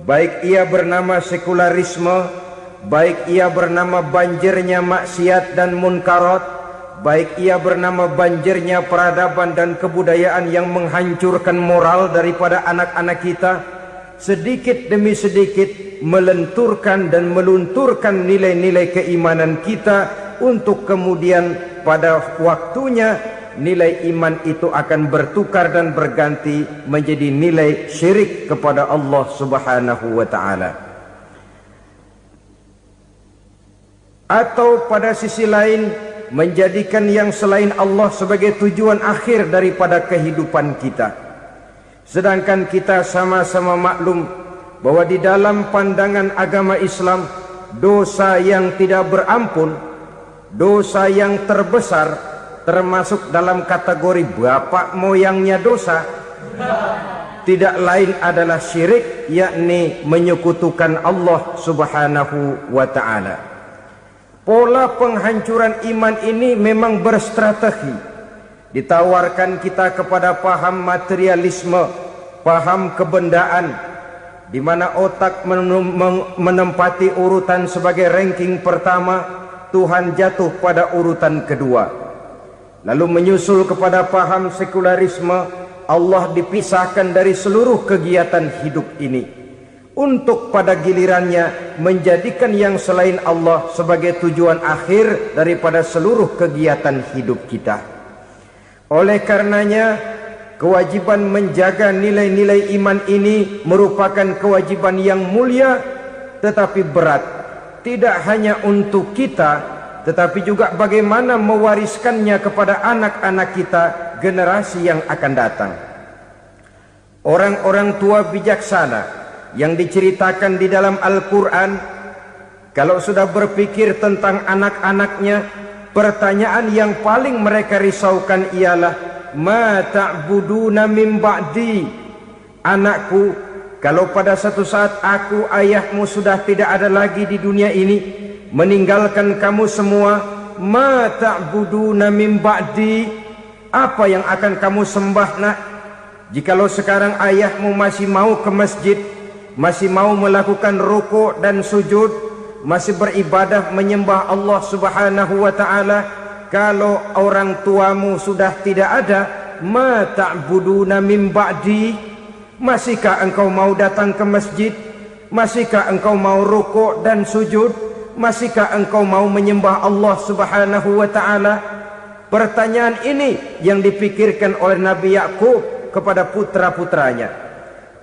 baik ia bernama sekularisme, baik ia bernama banjirnya maksiat dan munkarat, baik ia bernama banjirnya peradaban dan kebudayaan yang menghancurkan moral daripada anak-anak kita, sedikit demi sedikit melenturkan dan melunturkan nilai-nilai keimanan kita, untuk kemudian pada waktunya nilai iman itu akan bertukar dan berganti menjadi nilai syirik kepada Allah Subhanahu wa ta'ala. Atau pada sisi lain menjadikan yang selain Allah sebagai tujuan akhir daripada kehidupan kita. Sedangkan kita sama-sama maklum bahwa di dalam pandangan agama Islam, dosa yang tidak berampun, dosa yang terbesar, termasuk dalam kategori bapak moyangnya dosa, tidak lain adalah syirik, yakni menyekutukan Allah Subhanahu wa ta'ala. Pola penghancuran iman ini memang berstrategi. Ditawarkan kita kepada paham materialisme, paham kebendaan, di mana otak menempati urutan sebagai ranking pertama, Tuhan jatuh pada urutan kedua. Lalu menyusul kepada paham sekularisme, Allah dipisahkan dari seluruh kegiatan hidup ini, untuk pada gilirannya menjadikan yang selain Allah sebagai tujuan akhir daripada seluruh kegiatan hidup kita. Oleh karenanya, kewajiban menjaga nilai-nilai iman ini merupakan kewajiban yang mulia tetapi berat, tidak hanya untuk kita, tetapi juga bagaimana mewariskannya kepada anak-anak kita, generasi yang akan datang. Orang-orang tua bijaksana yang diceritakan di dalam Al-Quran, kalau sudah berpikir tentang anak-anaknya, pertanyaan yang paling mereka risaukan ialah, ma ta'buduna min ba'di. Anakku, kalau pada satu saat aku, ayahmu sudah tidak ada lagi di dunia ini, meninggalkan kamu semua, ma ta'buduna min ba'di, apa yang akan kamu sembah nak? Jikalau sekarang ayahmu masih mau ke masjid, masih mau melakukan rukuk dan sujud, masih beribadah menyembah Allah Subhanahu wa ta'ala, kalau orang tuamu sudah tidak ada, ma ta'buduna min ba'di, masihkah engkau mau datang ke masjid? Masihkah engkau mau rukuk dan sujud? Masihkah engkau mau menyembah Allah Subhanahu wa ta'ala? Pertanyaan ini yang dipikirkan oleh Nabi Yakub kepada putra-putranya.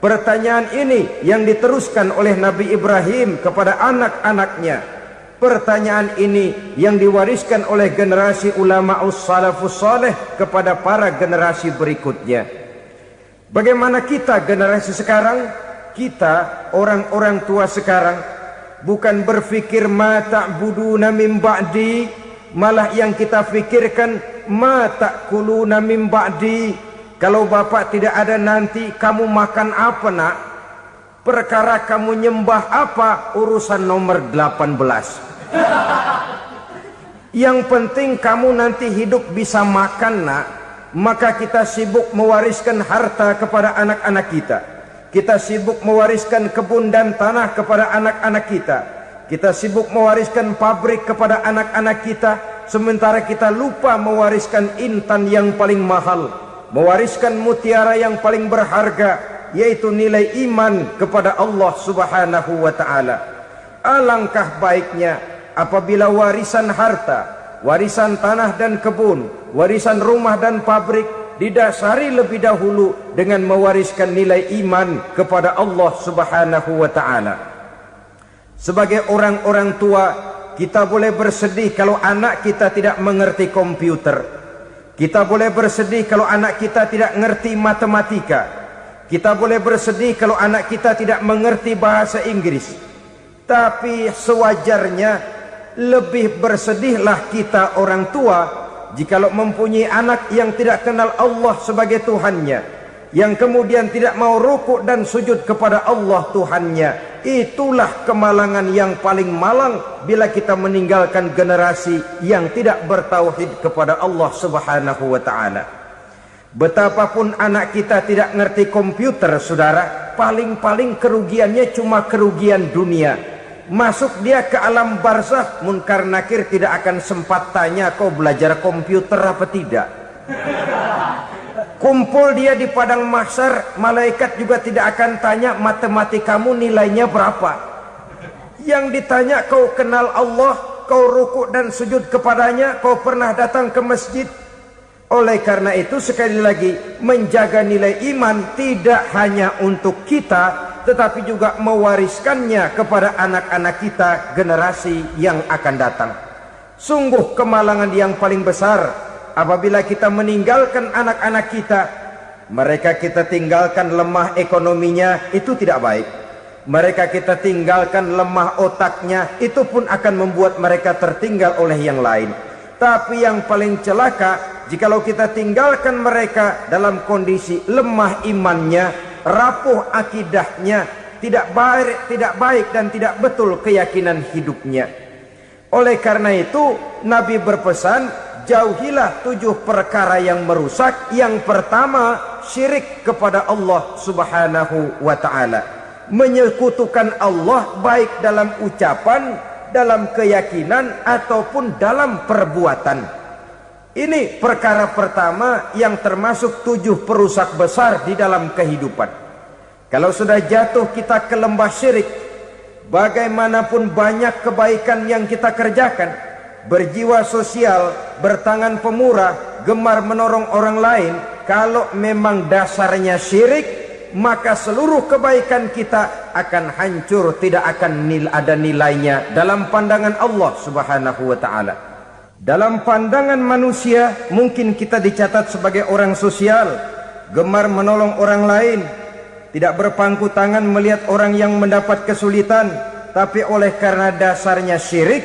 Pertanyaan ini yang diteruskan oleh Nabi Ibrahim kepada anak-anaknya. Pertanyaan ini yang diwariskan oleh generasi ulama salafus saleh kepada para generasi berikutnya. Bagaimana kita generasi sekarang? Kita orang-orang tua sekarang bukan berfikir ma ta'buduna min ba'di, malah yang kita fikirkan ma ta'kuluna min ba'di. Kalau bapak tidak ada nanti kamu makan apa nak? Perkara kamu nyembah apa, urusan nomor 18. Yang penting kamu nanti hidup bisa makan nak. Maka kita sibuk mewariskan harta kepada anak-anak kita. Kita sibuk mewariskan kebun dan tanah kepada anak-anak kita. Kita sibuk mewariskan pabrik kepada anak-anak kita, sementara kita lupa mewariskan intan yang paling mahal, mewariskan mutiara yang paling berharga, yaitu nilai iman kepada Allah Subhanahu wa ta'ala. Alangkah baiknya apabila warisan harta, warisan tanah dan kebun, warisan rumah dan pabrik didasari lebih dahulu dengan mewariskan nilai iman kepada Allah Subhanahu wa ta'ala. Sebagai orang-orang tua, kita boleh bersedih kalau anak kita tidak mengerti komputer. Kita boleh bersedih kalau anak kita tidak mengerti matematika. Kita boleh bersedih kalau anak kita tidak mengerti bahasa Inggris. Tapi sewajarnya lebih bersedihlah kita orang tua jikalau mempunyai anak yang tidak kenal Allah sebagai Tuhannya, yang kemudian tidak mau rukuk dan sujud kepada Allah Tuhannya. Itulah kemalangan yang paling malang bila kita meninggalkan generasi yang tidak bertauhid kepada Allah Subhanahu wa ta'ala. Betapapun anak kita tidak ngerti komputer, saudara, paling-paling kerugiannya cuma kerugian dunia. Masuk dia ke alam barzakh, munkar nakir tidak akan sempat tanya kau belajar komputer apa tidak. Kumpul dia di padang mahsyar, malaikat juga tidak akan tanya matematikamu nilainya berapa. Yang ditanya kau kenal Allah, kau rukuk dan sujud kepadanya, kau pernah datang ke masjid. Oleh karena itu sekali lagi, menjaga nilai iman tidak hanya untuk kita, tetapi juga mewariskannya kepada anak-anak kita, generasi yang akan datang. Sungguh kemalangan yang paling besar apabila kita meninggalkan anak-anak kita. Mereka kita tinggalkan lemah ekonominya, itu tidak baik. Mereka kita tinggalkan lemah otaknya, itu pun akan membuat mereka tertinggal oleh yang lain. Tapi yang paling celaka, jikalau kita tinggalkan mereka dalam kondisi lemah imannya, rapuh akidahnya, tidak baik dan tidak betul keyakinan hidupnya. Oleh karena itu Nabi berpesan, jauhilah 7 perkara yang merusak. Yang pertama, syirik kepada Allah subhanahu wa ta'ala. Menyekutukan Allah baik dalam ucapan, dalam keyakinan ataupun dalam perbuatan. Ini perkara pertama yang termasuk 7 perusak besar di dalam kehidupan. Kalau sudah jatuh kita ke lembah syirik, bagaimanapun banyak kebaikan yang kita kerjakan, berjiwa sosial, bertangan pemurah, gemar menolong orang lain, kalau memang dasarnya syirik, maka seluruh kebaikan kita akan hancur, tidak akan ada nilainya dalam pandangan Allah subhanahu wa ta'ala. Dalam pandangan manusia mungkin kita dicatat sebagai orang sosial, gemar menolong orang lain, tidak berpangku tangan melihat orang yang mendapat kesulitan. Tapi oleh karena dasarnya syirik,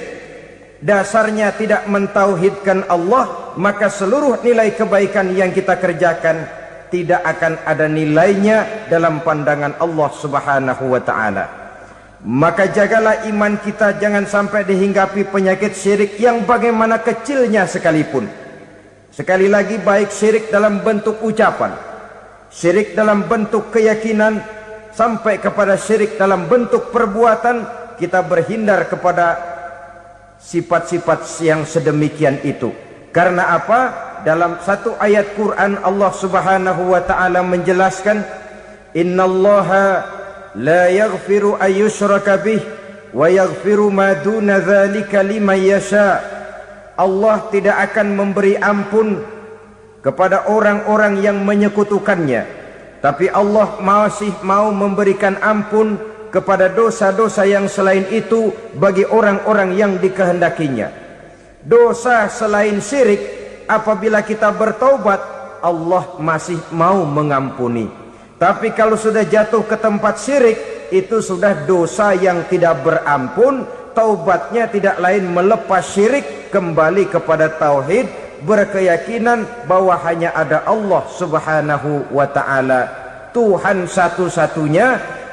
dasarnya tidak mentauhidkan Allah, maka seluruh nilai kebaikan yang kita kerjakan tidak akan ada nilainya dalam pandangan Allah subhanahu wa ta'ala. Maka jagalah iman kita, jangan sampai dihinggapi penyakit syirik yang bagaimana kecilnya sekalipun. Sekali lagi, baik syirik dalam bentuk ucapan, syirik dalam bentuk keyakinan, sampai kepada syirik dalam bentuk perbuatan, kita berhindar kepada sifat-sifat yang sedemikian itu. Karena apa? Dalam satu ayat Quran Allah subhanahu wa ta'ala menjelaskan, innallaha la yaghfiru ayyushraka bih wa yaghfiru ma duna dzalika liman yasha. Allah tidak akan memberi ampun kepada orang-orang yang menyekutukannya, tapi Allah masih mau memberikan ampun kepada dosa-dosa yang selain itu bagi orang-orang yang dikehendakinya. Dosa selain syirik, apabila kita bertaubat, Allah masih mau mengampuni. Tapi kalau sudah jatuh ke tempat syirik, itu sudah dosa yang tidak berampun. Taubatnya tidak lain melepas syirik, kembali kepada tauhid, berkeyakinan bahwa hanya ada Allah subhanahu wa ta'ala, Tuhan satu-satunya,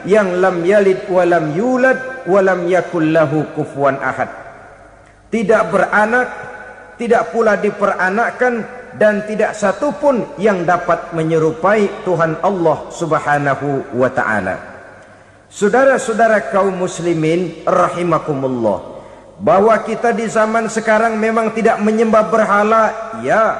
yang lam yalid walam yulad walam yakul lahu kufuwan ahad. Tidak beranak, tidak pula diperanakkan, dan tidak satupun yang dapat menyerupai Tuhan Allah subhanahu wa ta'ala. Saudara-saudara kaum muslimin rahimakumullah, bahwa kita di zaman sekarang memang tidak menyembah berhala, ya.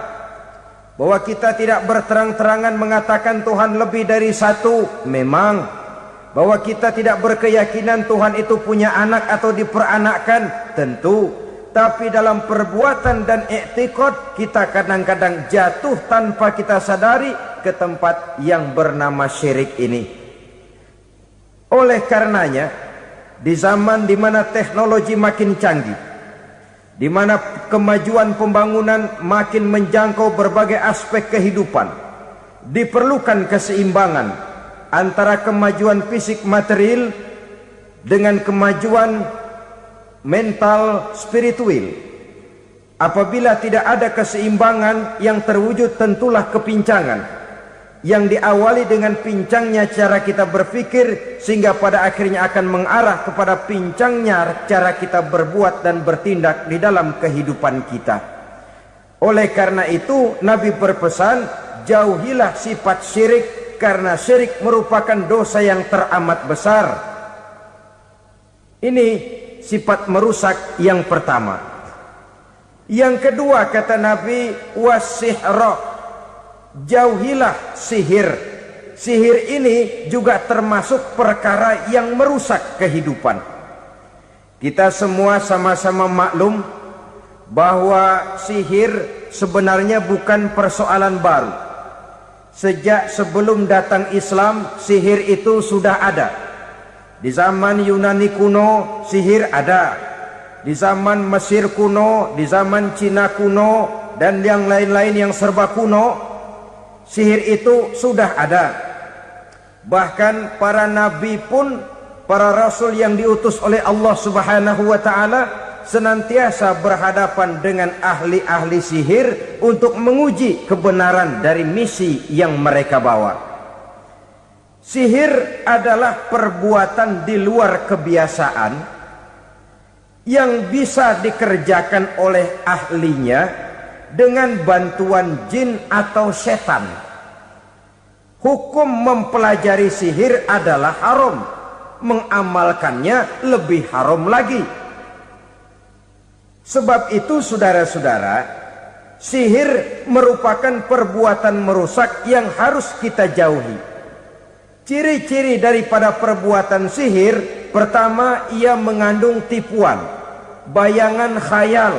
Bahwa kita tidak berterang-terangan mengatakan Tuhan lebih dari satu, memang. Bahwa kita tidak berkeyakinan Tuhan itu punya anak atau diperanakkan, tentu. Tapi dalam perbuatan dan i'tiqad, kita kadang-kadang jatuh tanpa kita sadari ke tempat yang bernama syirik ini. Oleh karenanya, di zaman di mana teknologi makin canggih, di mana kemajuan pembangunan makin menjangkau berbagai aspek kehidupan, diperlukan keseimbangan antara kemajuan fisik material dengan kemajuan mental spiritual. Apabila tidak ada keseimbangan, yang terwujud tentulah kepincangan, yang diawali dengan pincangnya cara kita berpikir, sehingga pada akhirnya akan mengarah kepada pincangnya cara kita berbuat dan bertindak di dalam kehidupan kita. Oleh karena itu Nabi berpesan, jauhilah sifat syirik, karena syirik merupakan dosa yang teramat besar. Ini sifat merusak yang pertama. Yang kedua, kata Nabi, wasihra, jauhilah sihir. Sihir ini juga termasuk perkara yang merusak kehidupan. Kita semua sama-sama maklum bahwa sihir sebenarnya bukan persoalan baru. Sejak sebelum datang Islam, sihir itu sudah ada. Di zaman Yunani kuno, sihir ada. Di zaman Mesir kuno, di zaman Cina kuno, dan yang lain-lain yang serba kuno, sihir itu sudah ada. Bahkan para nabi pun, para rasul yang diutus oleh Allah Subhanahu wa ta'ala, senantiasa berhadapan dengan ahli-ahli sihir untuk menguji kebenaran dari misi yang mereka bawa. Sihir adalah perbuatan di luar kebiasaan yang bisa dikerjakan oleh ahlinya dengan bantuan jin atau setan. Hukum mempelajari sihir adalah haram, mengamalkannya lebih haram lagi. Sebab itu saudara-saudara, sihir merupakan perbuatan merusak yang harus kita jauhi. Ciri-ciri daripada perbuatan sihir, pertama, ia mengandung tipuan, bayangan khayal.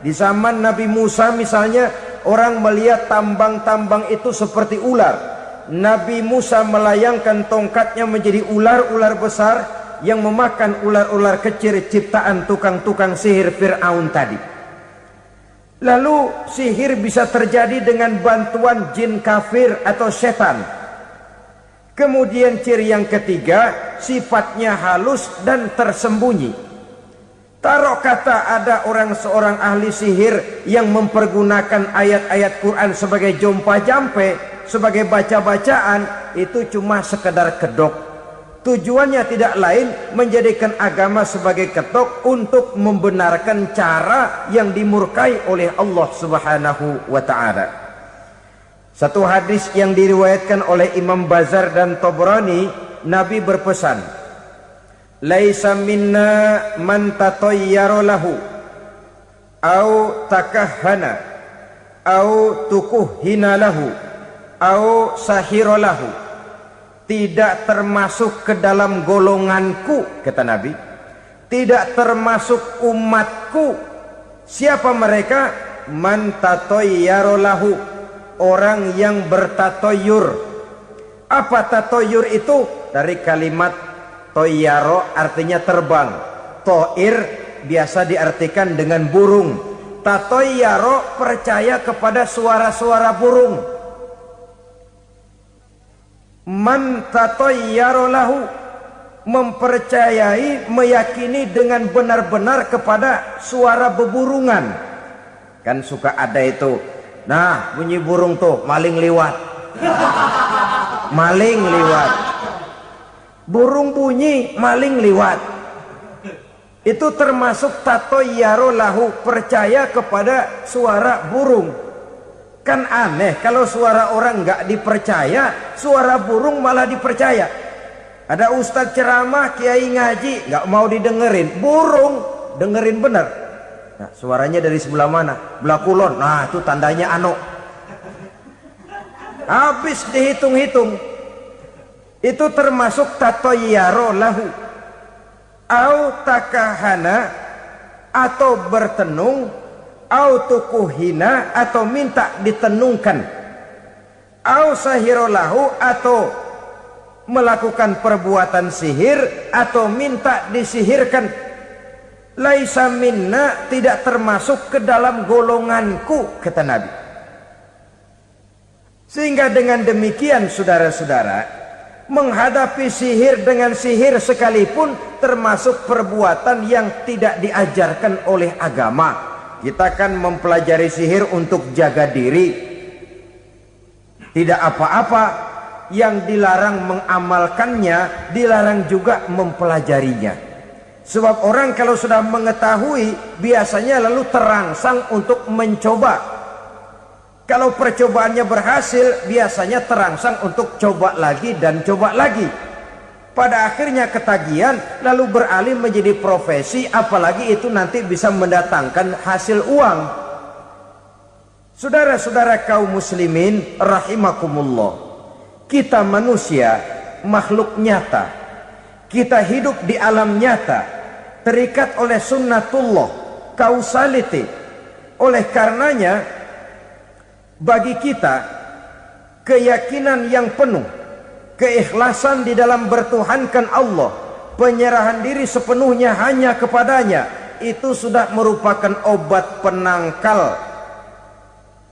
Di zaman Nabi Musa misalnya, orang melihat tambang-tambang itu seperti ular. Nabi Musa melayangkan tongkatnya menjadi ular-ular besar yang memakan ular-ular kecil ciptaan tukang-tukang sihir Fir'aun tadi. Lalu sihir bisa terjadi dengan bantuan jin kafir atau setan. Kemudian ciri yang ketiga, sifatnya halus dan tersembunyi. Taruh kata ada seorang ahli sihir yang mempergunakan ayat-ayat Quran sebagai jompa-jampe, sebagai baca-bacaan, itu cuma sekedar kedok. Tujuannya tidak lain menjadikan agama sebagai ketok untuk membenarkan cara yang dimurkai oleh Allah Subhanahu wa ta'ala. Satu hadis yang diriwayatkan oleh Imam Bazar dan Tabrani, Nabi berpesan, "Laisa minna man tatayyara lahu au takahhana au tukuhhina lahu au sahira lahu." Tidak termasuk ke dalam golonganku, kata Nabi. Tidak termasuk umatku. Siapa mereka? Man tatayyara lahu, orang yang bertatoyur. Apa tatoyur itu? Dari kalimat toyaro, artinya terbang. Toir biasa diartikan dengan burung. Tatoyaro percaya kepada suara-suara burung. Man tatoyaro lahu, mempercayai, meyakini dengan benar-benar kepada suara beburungan. Kan suka ada itu, nah bunyi burung tuh, maling liwat. Maling liwat. Burung bunyi, maling liwat. Itu termasuk tatoyaro lahu, percaya kepada suara burung. Kan aneh kalau suara orang nggak dipercaya, suara burung malah dipercaya. Ada ustadz ceramah, kiai ngaji, nggak mau didengerin, burung dengerin bener. Nah, suaranya dari sebelah mana? Belah kulon. Nah, itu tandanya ano. Habis dihitung-hitung. Itu termasuk tatoyaro lahu. Au takahana, atau bertenung, au tukuhina, atau minta ditenungkan. Au sahiro lahu, atau melakukan perbuatan sihir, atau minta disihirkan. Laisa minna, tidak termasuk ke dalam golonganku, kata Nabi. Sehingga dengan demikian saudara-saudara, menghadapi sihir dengan sihir sekalipun termasuk perbuatan yang tidak diajarkan oleh agama. Kita kan mempelajari sihir untuk jaga diri, tidak apa-apa. Yang dilarang mengamalkannya, dilarang juga mempelajarinya. Sebab orang kalau sudah mengetahui, biasanya lalu terangsang untuk mencoba. Kalau percobaannya berhasil, biasanya terangsang untuk coba lagi dan coba lagi. Pada akhirnya ketagihan, lalu beralih menjadi profesi, apalagi itu nanti bisa mendatangkan hasil uang. Saudara-saudara kaum muslimin rahimakumullah, kita manusia makhluk nyata, kita hidup di alam nyata, terikat oleh sunnatullah, causality. Oleh karenanya bagi kita keyakinan yang penuh, keikhlasan di dalam bertuhankan Allah, penyerahan diri sepenuhnya hanya kepadanya, itu sudah merupakan obat penangkal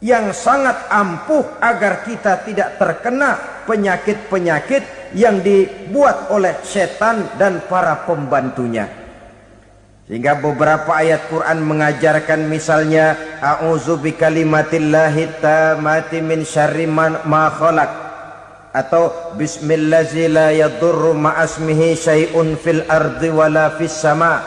yang sangat ampuh agar kita tidak terkena penyakit-penyakit yang dibuat oleh setan dan para pembantunya. Sehingga beberapa ayat Quran mengajarkan, misalnya a'udzu bikalimatillahi tammati min syarri ma khalaq, atau bismillazi la yadurru ma'asmihi syai'un fil ardi wala fis sama,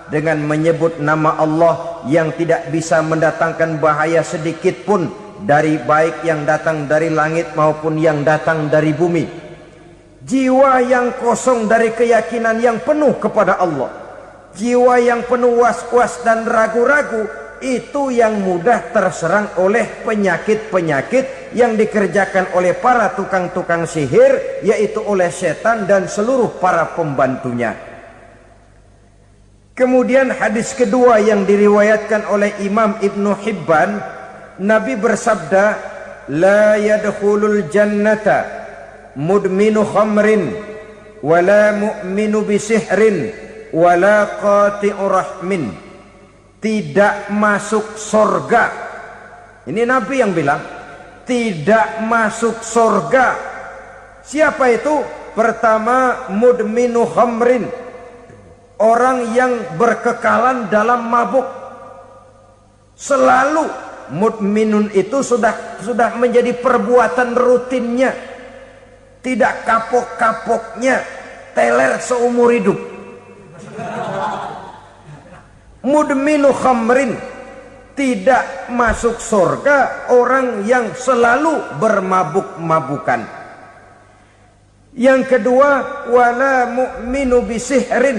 dengan menyebut nama Allah yang tidak bisa mendatangkan bahaya sedikit pun, dari baik yang datang dari langit maupun yang datang dari bumi. Jiwa yang kosong dari keyakinan yang penuh kepada Allah, jiwa yang penuh was-was dan ragu-ragu, itu yang mudah terserang oleh penyakit-penyakit yang dikerjakan oleh para tukang-tukang sihir, yaitu oleh setan dan seluruh para pembantunya. Kemudian hadis kedua yang diriwayatkan oleh Imam Ibnu Hibban, Nabi bersabda, la yadkhulul jannata mudminu khamrin wala mu'minu bisihrin wala qati'u rahmin. Tidak masuk surga. Ini Nabi yang bilang, tidak masuk surga. Siapa itu? Pertama, mudminu khamrin, orang yang berkekalan dalam mabuk. Selalu mudminun itu sudah menjadi perbuatan rutinnya, tidak kapok-kapoknya, teler seumur hidup. Mudminu khamrin, tidak masuk surga orang yang selalu bermabuk-mabukan. Yang kedua, wala mu'minu bisihrin,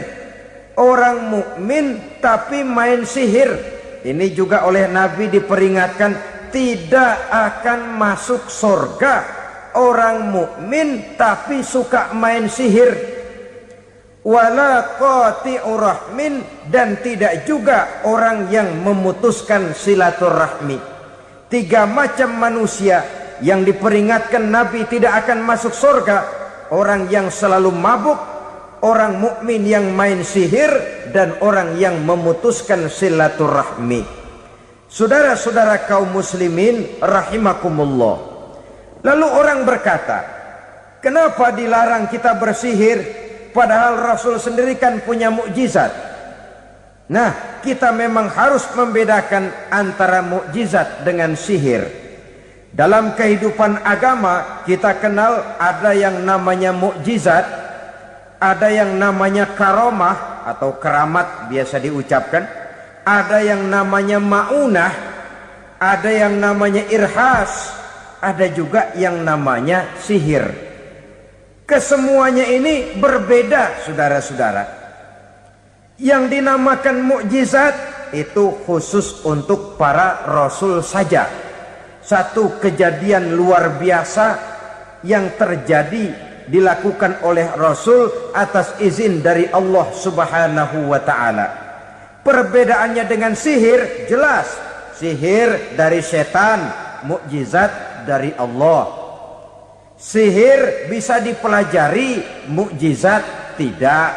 orang mukmin tapi main sihir. Ini juga oleh Nabi diperingatkan, tidak akan masuk surga orang mukmin tapi suka main sihir. Wala qati'u rahmin, dan tidak juga orang yang memutuskan silaturahmi. Tiga macam manusia yang diperingatkan Nabi tidak akan masuk surga: orang yang selalu mabuk, orang mukmin yang main sihir, dan orang yang memutuskan silaturahmi. Saudara-saudara kaum muslimin rahimakumullah. Lalu orang berkata, kenapa dilarang kita bersihir? Padahal Rasul sendiri kan punya mukjizat. Nah, kita memang harus membedakan antara mukjizat dengan sihir. Dalam kehidupan agama kita kenal ada yang namanya mukjizat, ada yang namanya karomah atau keramat biasa diucapkan, ada yang namanya maunah, ada yang namanya irhas, ada juga yang namanya sihir. Kesemuanya ini berbeda, saudara-saudara. Yang dinamakan mukjizat itu khusus untuk para rasul saja. Satu kejadian luar biasa yang terjadi dilakukan oleh rasul atas izin dari Allah Subhanahu wa taala. Perbedaannya dengan sihir jelas. Sihir dari setan, mukjizat dari Allah. Sihir bisa dipelajari, mukjizat tidak.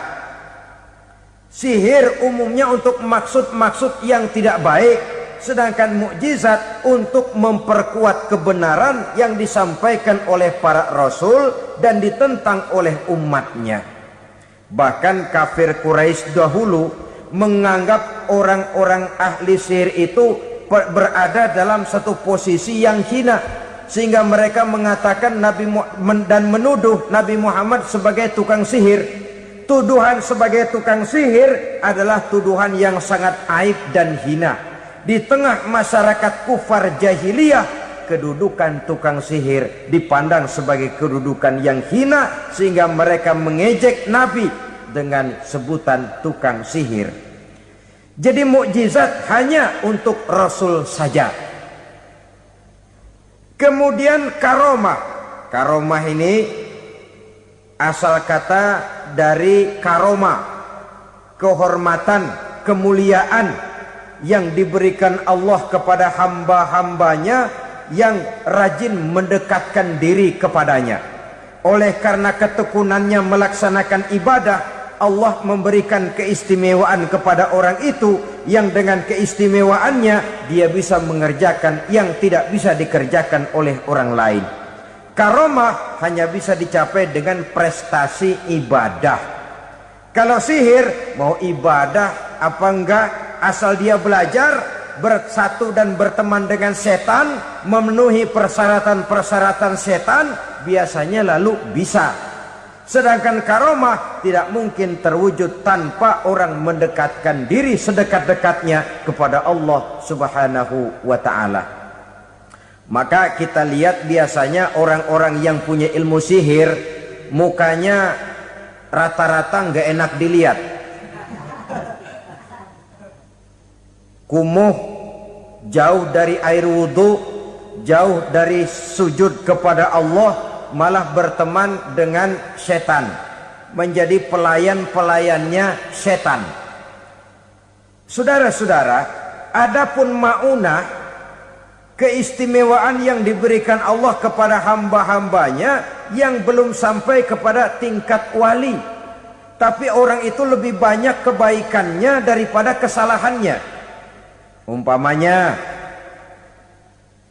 Sihir umumnya untuk maksud-maksud yang tidak baik, sedangkan mukjizat untuk memperkuat kebenaran yang disampaikan oleh para rasul dan ditentang oleh umatnya. Bahkan kafir Quraisy dahulu menganggap orang-orang ahli sihir itu berada dalam satu posisi yang hina, sehingga mereka mengatakan dan menuduh Nabi Muhammad sebagai tukang sihir. Tuduhan sebagai tukang sihir adalah tuduhan yang sangat aib dan hina. Di tengah masyarakat kufar jahiliyah, kedudukan tukang sihir dipandang sebagai kedudukan yang hina, sehingga mereka mengejek Nabi dengan sebutan tukang sihir. Jadi mukjizat hanya untuk Rasul saja. Kemudian karomah. Karomah ini asal kata dari karoma, kehormatan, kemuliaan yang diberikan Allah kepada hamba-hambanya yang rajin mendekatkan diri kepadanya. Oleh karena ketekunannya melaksanakan ibadah, Allah memberikan keistimewaan kepada orang itu, yang dengan keistimewaannya dia bisa mengerjakan yang tidak bisa dikerjakan oleh orang lain. Karomah hanya bisa dicapai dengan prestasi ibadah. Kalau sihir mau ibadah apa enggak, asal dia belajar, bersatu dan berteman dengan setan, memenuhi persyaratan-persyaratan setan, biasanya lalu bisa. Sedangkan karomah tidak mungkin terwujud tanpa orang mendekatkan diri sedekat-dekatnya kepada Allah Subhanahu wa ta'ala. Maka kita lihat biasanya orang-orang yang punya ilmu sihir, mukanya rata-rata nggak enak dilihat. Kumuh, jauh dari air wudhu, jauh dari sujud kepada Allah, malah berteman dengan setan, menjadi pelayan-pelayannya setan. Saudara-saudara, adapun maunah, keistimewaan yang diberikan Allah kepada hamba-hambanya yang belum sampai kepada tingkat wali, tapi orang itu lebih banyak kebaikannya daripada kesalahannya. Umpamanya,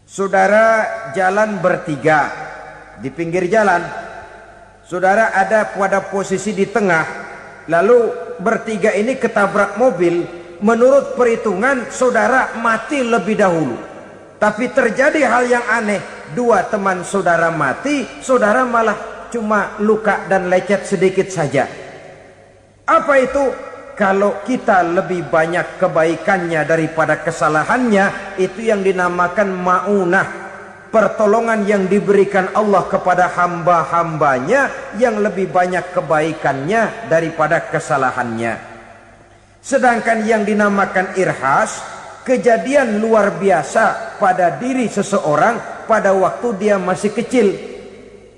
saudara jalan bertiga di pinggir jalan, saudara ada pada posisi di tengah, lalu bertiga ini ketabrak mobil. Menurut perhitungan saudara mati lebih dahulu, tapi terjadi hal yang aneh, dua teman saudara mati, saudara malah cuma luka dan lecet sedikit saja. Apa itu? Kalau kita lebih banyak kebaikannya daripada kesalahannya, itu yang dinamakan maunah, pertolongan yang diberikan Allah kepada hamba-hambanya yang lebih banyak kebaikannya daripada kesalahannya. Sedangkan yang dinamakan irhas, kejadian luar biasa pada diri seseorang pada waktu dia masih kecil,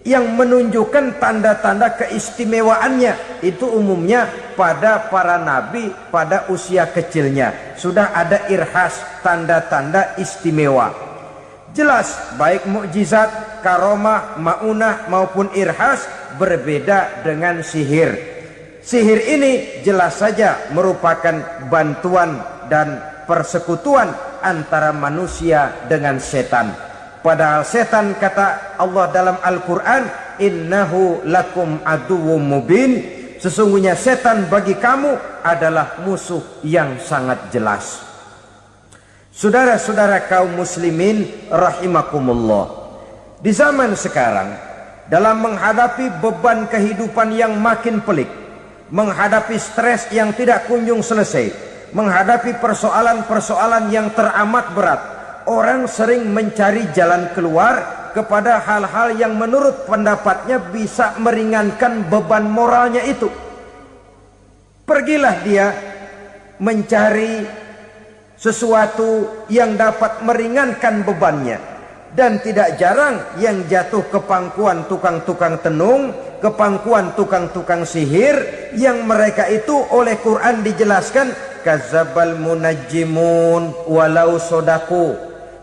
yang menunjukkan tanda-tanda keistimewaannya. Itu umumnya pada para nabi pada usia kecilnya sudah ada irhas, tanda-tanda istimewa. Jelas baik mukjizat, karomah, maunah maupun irhas berbeda dengan sihir. Sihir ini jelas saja merupakan bantuan dan persekutuan antara manusia dengan setan. Padahal setan, kata Allah dalam Al-Quran, innahu lakum aduwwum mubin, sesungguhnya setan bagi kamu adalah musuh yang sangat jelas. Saudara-saudara kaum muslimin rahimakumullah, di zaman sekarang dalam menghadapi beban kehidupan yang makin pelik, menghadapi stres yang tidak kunjung selesai, menghadapi persoalan-persoalan yang teramat berat, orang sering mencari jalan keluar kepada hal-hal yang menurut pendapatnya bisa meringankan beban moralnya itu. Pergilah dia mencari sesuatu yang dapat meringankan bebannya. Dan tidak jarang yang jatuh ke pangkuan tukang-tukang tenung, ke pangkuan tukang-tukang sihir, yang mereka itu oleh Quran dijelaskan kadzabal munajjimun walau sodaku.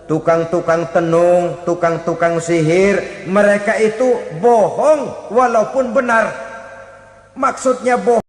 Tukang-tukang tenung, tukang-tukang sihir, mereka itu bohong walaupun benar. Maksudnya bohong